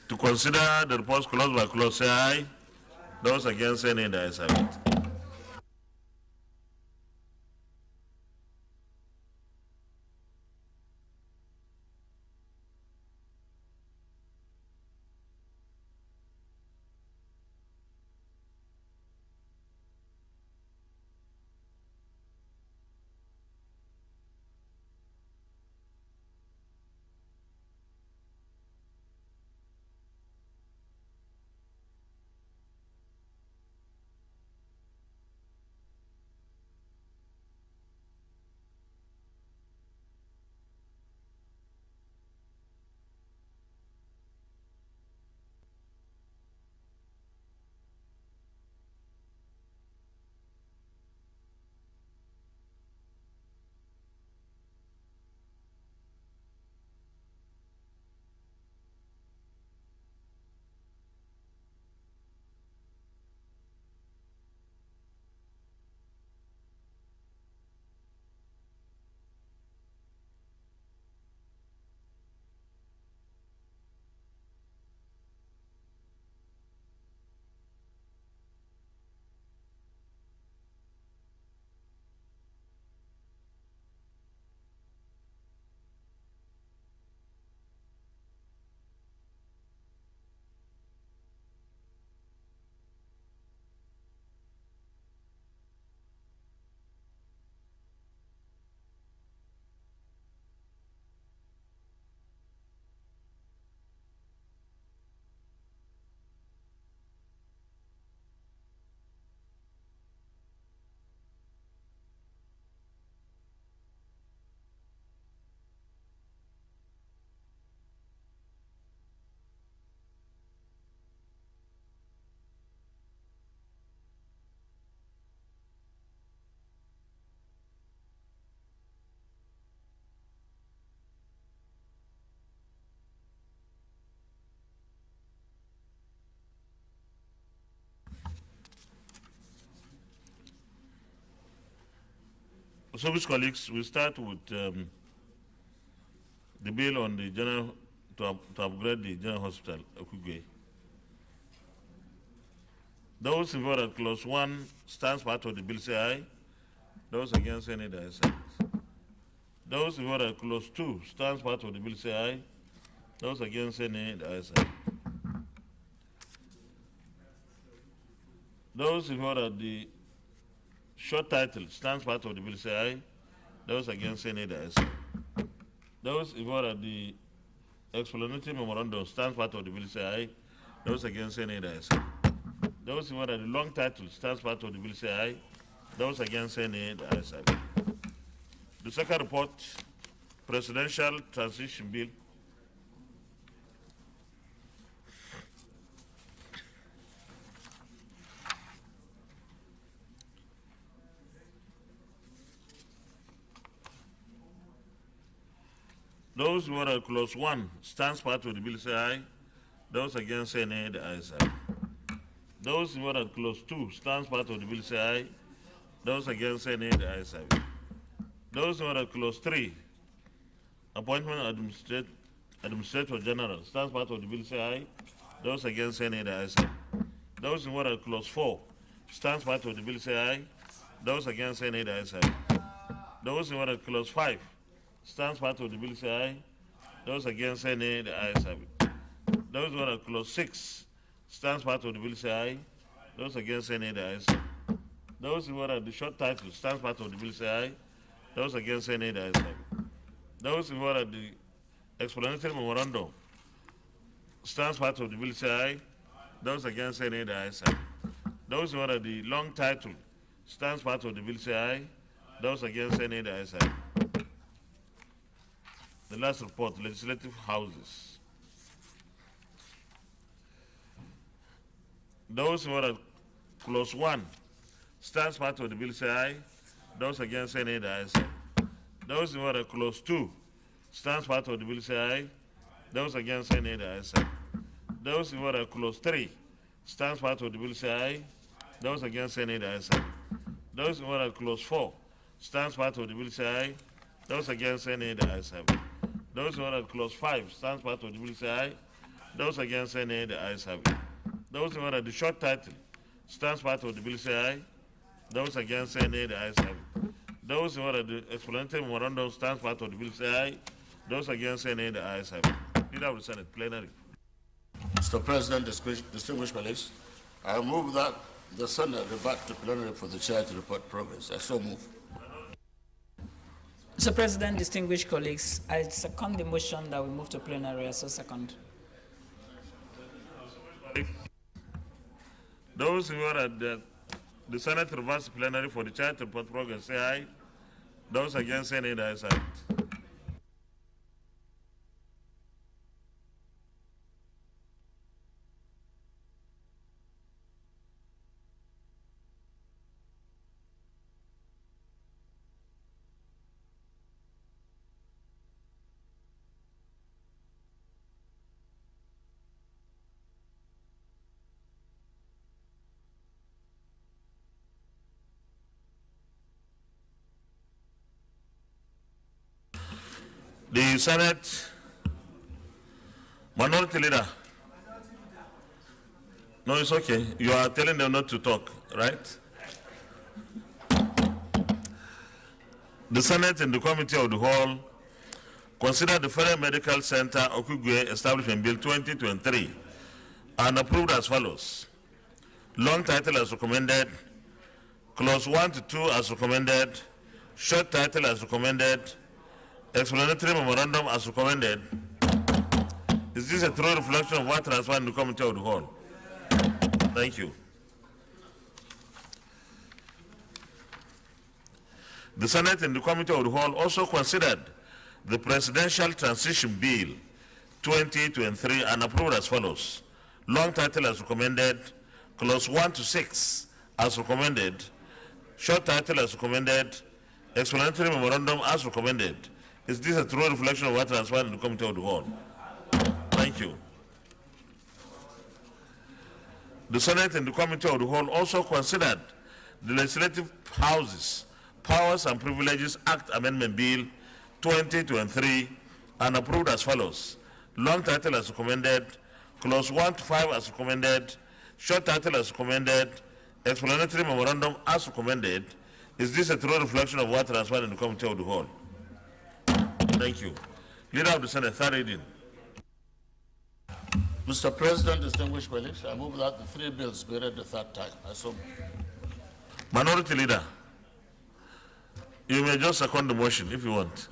to consider the reports clause by clause, say aye. Those against, say nay. The ayes have it. Distinguished colleagues, we start with the bill on the general to upgrade the general hospital, Okugwe. Those in favor that clause 1 stands part of the bill say aye. Those against say nay, the ayes have it. Those in favor that clause 2 stands part of the bill say aye. Those against say nay, the ayes have it. Those in favor that the short title stands part of the bill say aye. Those against say nay, the ayes have it. Those in favor that the explanatory memorandum stands part of the bill say aye. Those against say nay, the ayes have it. Those in favor that the long title stands part of the bill say aye. Those against say nay, the ayes have it. The second report, Presidential Transition Bill. Those who are clause 1 stands part of the bill say aye. Those against say nay, the ayes have it. Those who are clause 2 stands part of the bill say aye. Those against say nay, the ayes have it. Those who are clause 3, appointment administrator general stands part of the bill say aye. Those against say nay, the ayes have it. Those who are clause 4 stands part of the bill say aye. Those against say nay, the ayes have it. Those who are clause 5 stands part of the bill say aye. Those against say nay, the ayes have it. Those who are clause 6 stands part of the bill say aye. Those against say nay, the ayes have it. Those who are the short title stands part of the bill say aye. Those against say nay, the ayes have it. Those who are the explanatory memorandum stands part of the bill say aye. Those against say nay, the ayes have it. Those who are the long title stands part of the bill say aye. Those against say nay, the ayes have it. The last report, legislative houses. Those who are clause 1 stands part of the bill say aye. Those against say nay, the ayes have it. Those who are clause 2 stands part of the bill say aye. Those against say nay, the ayes have it. Those who are clause 3 stands part of the bill say aye. Those against say nay, the ayes have it. Those who are clause 4 stands part of the bill say aye. Those against say nay, the ayes have it. Those who are clause 5 stands part of the bill say aye. Those against say nay, the ayes have it. Those who are the short title stands part of the bill say aye. Those against say nay, the ayes have it. Those who are the explanatory memorandum stands part of the bill say aye. Those against say nay, the ayes have it. Leader of the Senate, plenary. Mr. President, distinguished colleagues, I move that the Senate revert to plenary for the chair to report progress. I so move. Mr. President, distinguished colleagues, I second the motion that we move to plenary. I so second. Those who are at the Senate reverse plenary for the chair to report progress say aye. Those against say nay, the ayes have it. The Senate Minority Leader. No, it's okay. You are telling them not to talk, right? The Senate and the Committee of the Whole consider the Federal Medical Center Okugwe Establishment Bill 2023 and approved as follows. Long title as recommended, clause 1 to 2 as recommended, short title as recommended, explanatory memorandum as recommended. Is this a true reflection of what transpired in the Committee of the Whole? Thank you. The Senate and the Committee of the Whole also considered the Presidential Transition Bill 2023 and approved as follows. Long title as recommended, clause 1 to 6 as recommended, short title as recommended, explanatory memorandum as recommended. Is this a true reflection of what transpired in the Committee of the Whole? Thank you. The Senate and the Committee of the Whole also considered the legislative houses Powers and Privileges Act Amendment Bill 2023 and approved as follows. Long title as recommended, clause 1 to 5 as recommended, short title as recommended, explanatory memorandum as recommended. Is this a true reflection of what transpired in the committee of the whole? Thank you. Leader of the Senate, third reading. Mr. President, distinguished colleagues, I move that the three bills be read the third time. I so move. Minority Leader, you may just second the motion if you want.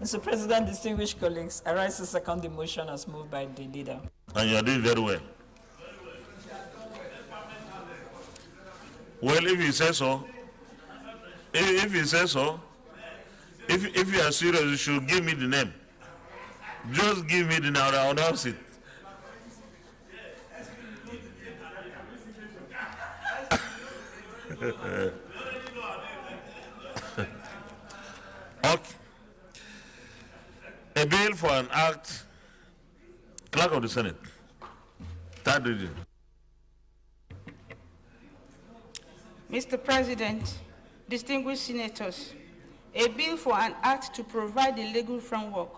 Mr. President, distinguished colleagues, I rise to second the motion as moved by the leader. And you are doing very well. Well, if you say so, if you say so, if you are serious, you should give me the name. Just give me the name, I'll announce it. Okay. A bill for an act, Clerk of the Senate, third reading. Mr. President, distinguished senators, a bill for an act to provide the legal framework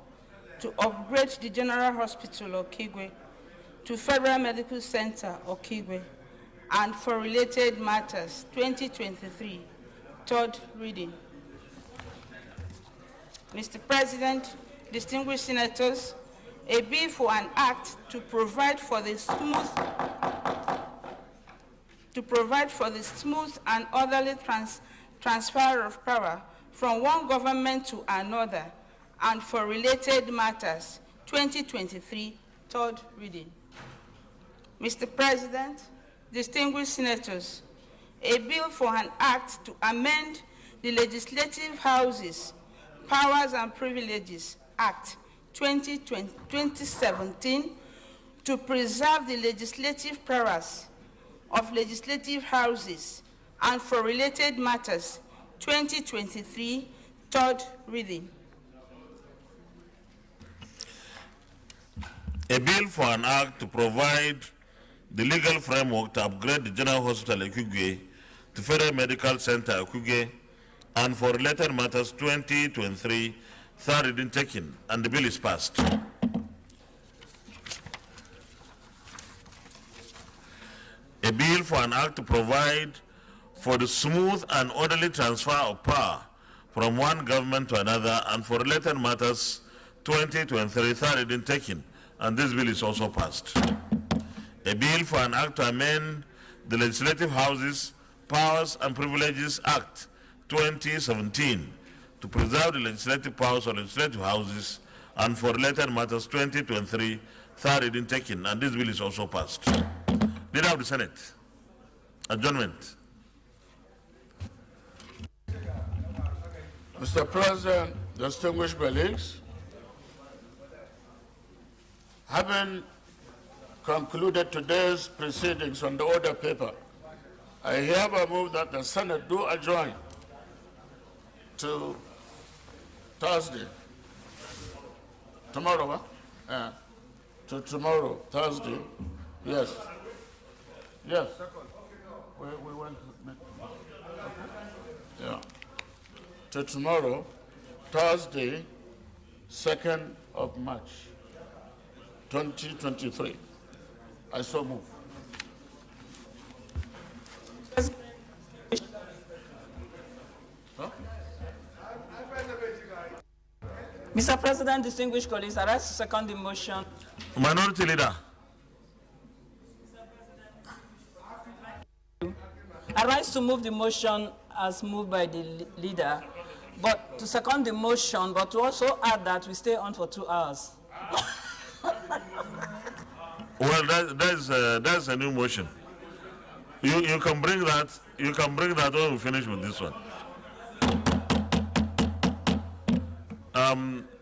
to upgrade the General Hospital Okigwe to Federal Medical Center Okigwe and for related matters, 2023, third reading. Mr. President, distinguished senators, a bill for an act to provide for the smooth and orderly transfer of power from one government to another and for related matters, 2023, third reading. Mr. President, distinguished senators, a bill for an act to amend the Legislative Houses Powers and Privileges Act 2017 to preserve the legislative powers of legislative houses and for related matters, 2023, third reading. A bill for an act to provide the legal framework to upgrade the General Hospital Okigwe to Federal Medical Center Okigwe and for related matters, 2023, third reading taken, and the bill is passed. A bill for an act to provide for the smooth and orderly transfer of power from one government to another and for related matters, 2023, third reading taken, and this bill is also passed. A bill for an act to amend the Legislative Houses Powers and Privileges Act 2017 to preserve the legislative powers of legislative houses and for related matters, 2023, third reading taken, and this bill is also passed. Leader of the Senate, adjournment. Mr. President, distinguished colleagues, having concluded today's proceedings on the order paper, I hereby move that the Senate do adjourn to Thursday, tomorrow, to tomorrow, Thursday, yes. Yes. We want to make, okay. Yeah. To tomorrow, Thursday, 2nd of March, 2023. I so move. Huh? Mr. President, distinguished colleagues, I rise to second the motion. Minority Leader. I rise to move the motion as moved by the leader, but to second the motion, but to also add that we stay on for 2 hours. Well, that's a new motion. You can bring that. You can bring that when we finish with this one.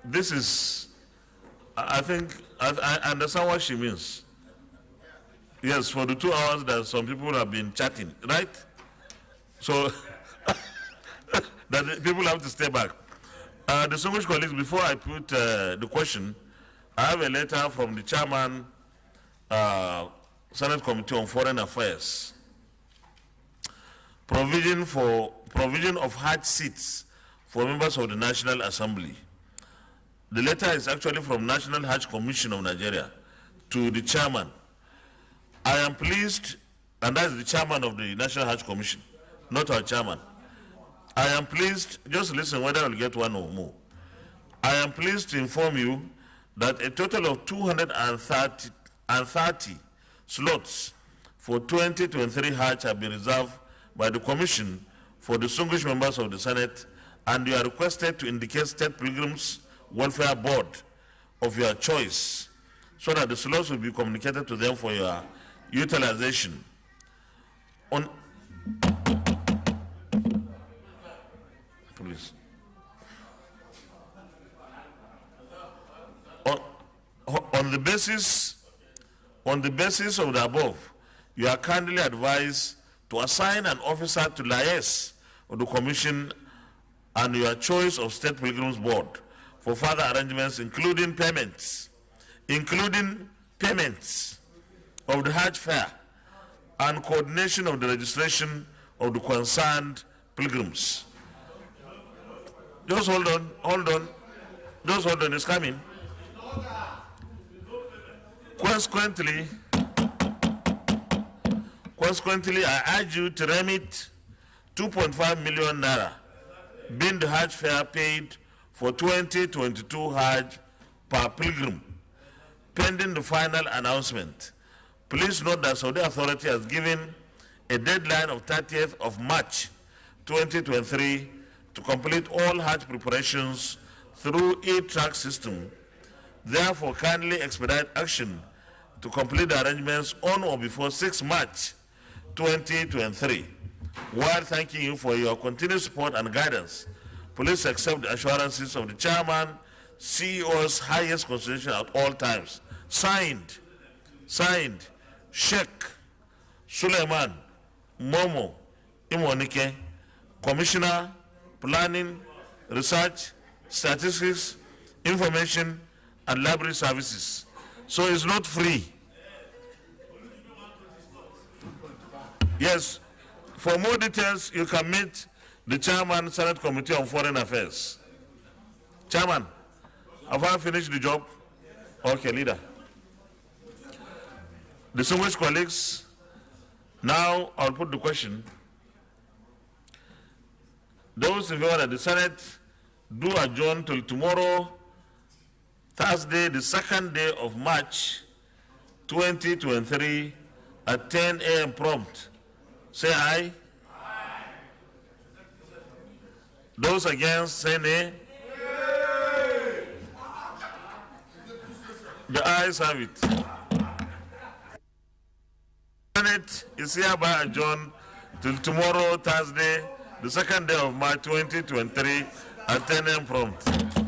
This is, I think, I understand what she means. Yes, for the 2 hours that some people have been chatting, right? So that people have to stay back. Distinguished colleagues, before I put the question, I have a letter from the chairman, Senate Committee on Foreign Affairs, providing for provision of Hajj seats for members of the National Assembly. The letter is actually from National Hajj Commission of Nigeria to the chairman. I am pleased, and that's the chairman of the National Hajj Commission, not our chairman. I am pleased, just listen whether I'll get one or more. I am pleased to inform you that a total of 230 slots for 2023 Hajj have been reserved by the Commission for distinguished members of the Senate, and you are requested to indicate State Pilgrims Welfare Board of your choice so that the slots will be communicated to them for your utilization. Please. On the basis of the above, you are kindly advised to assign an officer to liaise with the Commission and your choice of State Pilgrims Board for further arrangements, including payments of the Hajj fare and coordination of the registration of the concerned pilgrims. Just hold on. Just hold on, it's coming. Consequently, I urge you to remit 2.5 million naira, being the Hajj fare paid for 2022 Hajj per pilgrim, pending the final announcement. Please note that Saudi Authority has given a deadline of 30th of March 2023 to complete all Hajj preparations through e-track system. Therefore, kindly expedite action to complete the arrangements on or before 6 March 2023. While thanking you for your continued support and guidance, please accept the assurances of the chairman, CEO's highest consideration at all times. Signed, Sheikh Suleiman Momo Imonike, Commissioner, Planning, Research, Statistics, Information, and Library Services. So it's not free. Yes, for more details, you can meet the Chairman, Senate Committee on Foreign Affairs. Chairman, have I finished the job? Okay, leader. Distinguished colleagues, now I'll put the question. Those in favor that the Senate do adjourn till tomorrow, Thursday, the 2nd day of March 2023 at 10 a.m. prompt, say aye. Aye. Those against, say nay. Aye. The ayes have it. Senate is hereby adjourned till tomorrow, Thursday, the 2nd day of March 2023 at 10 a.m. prompt.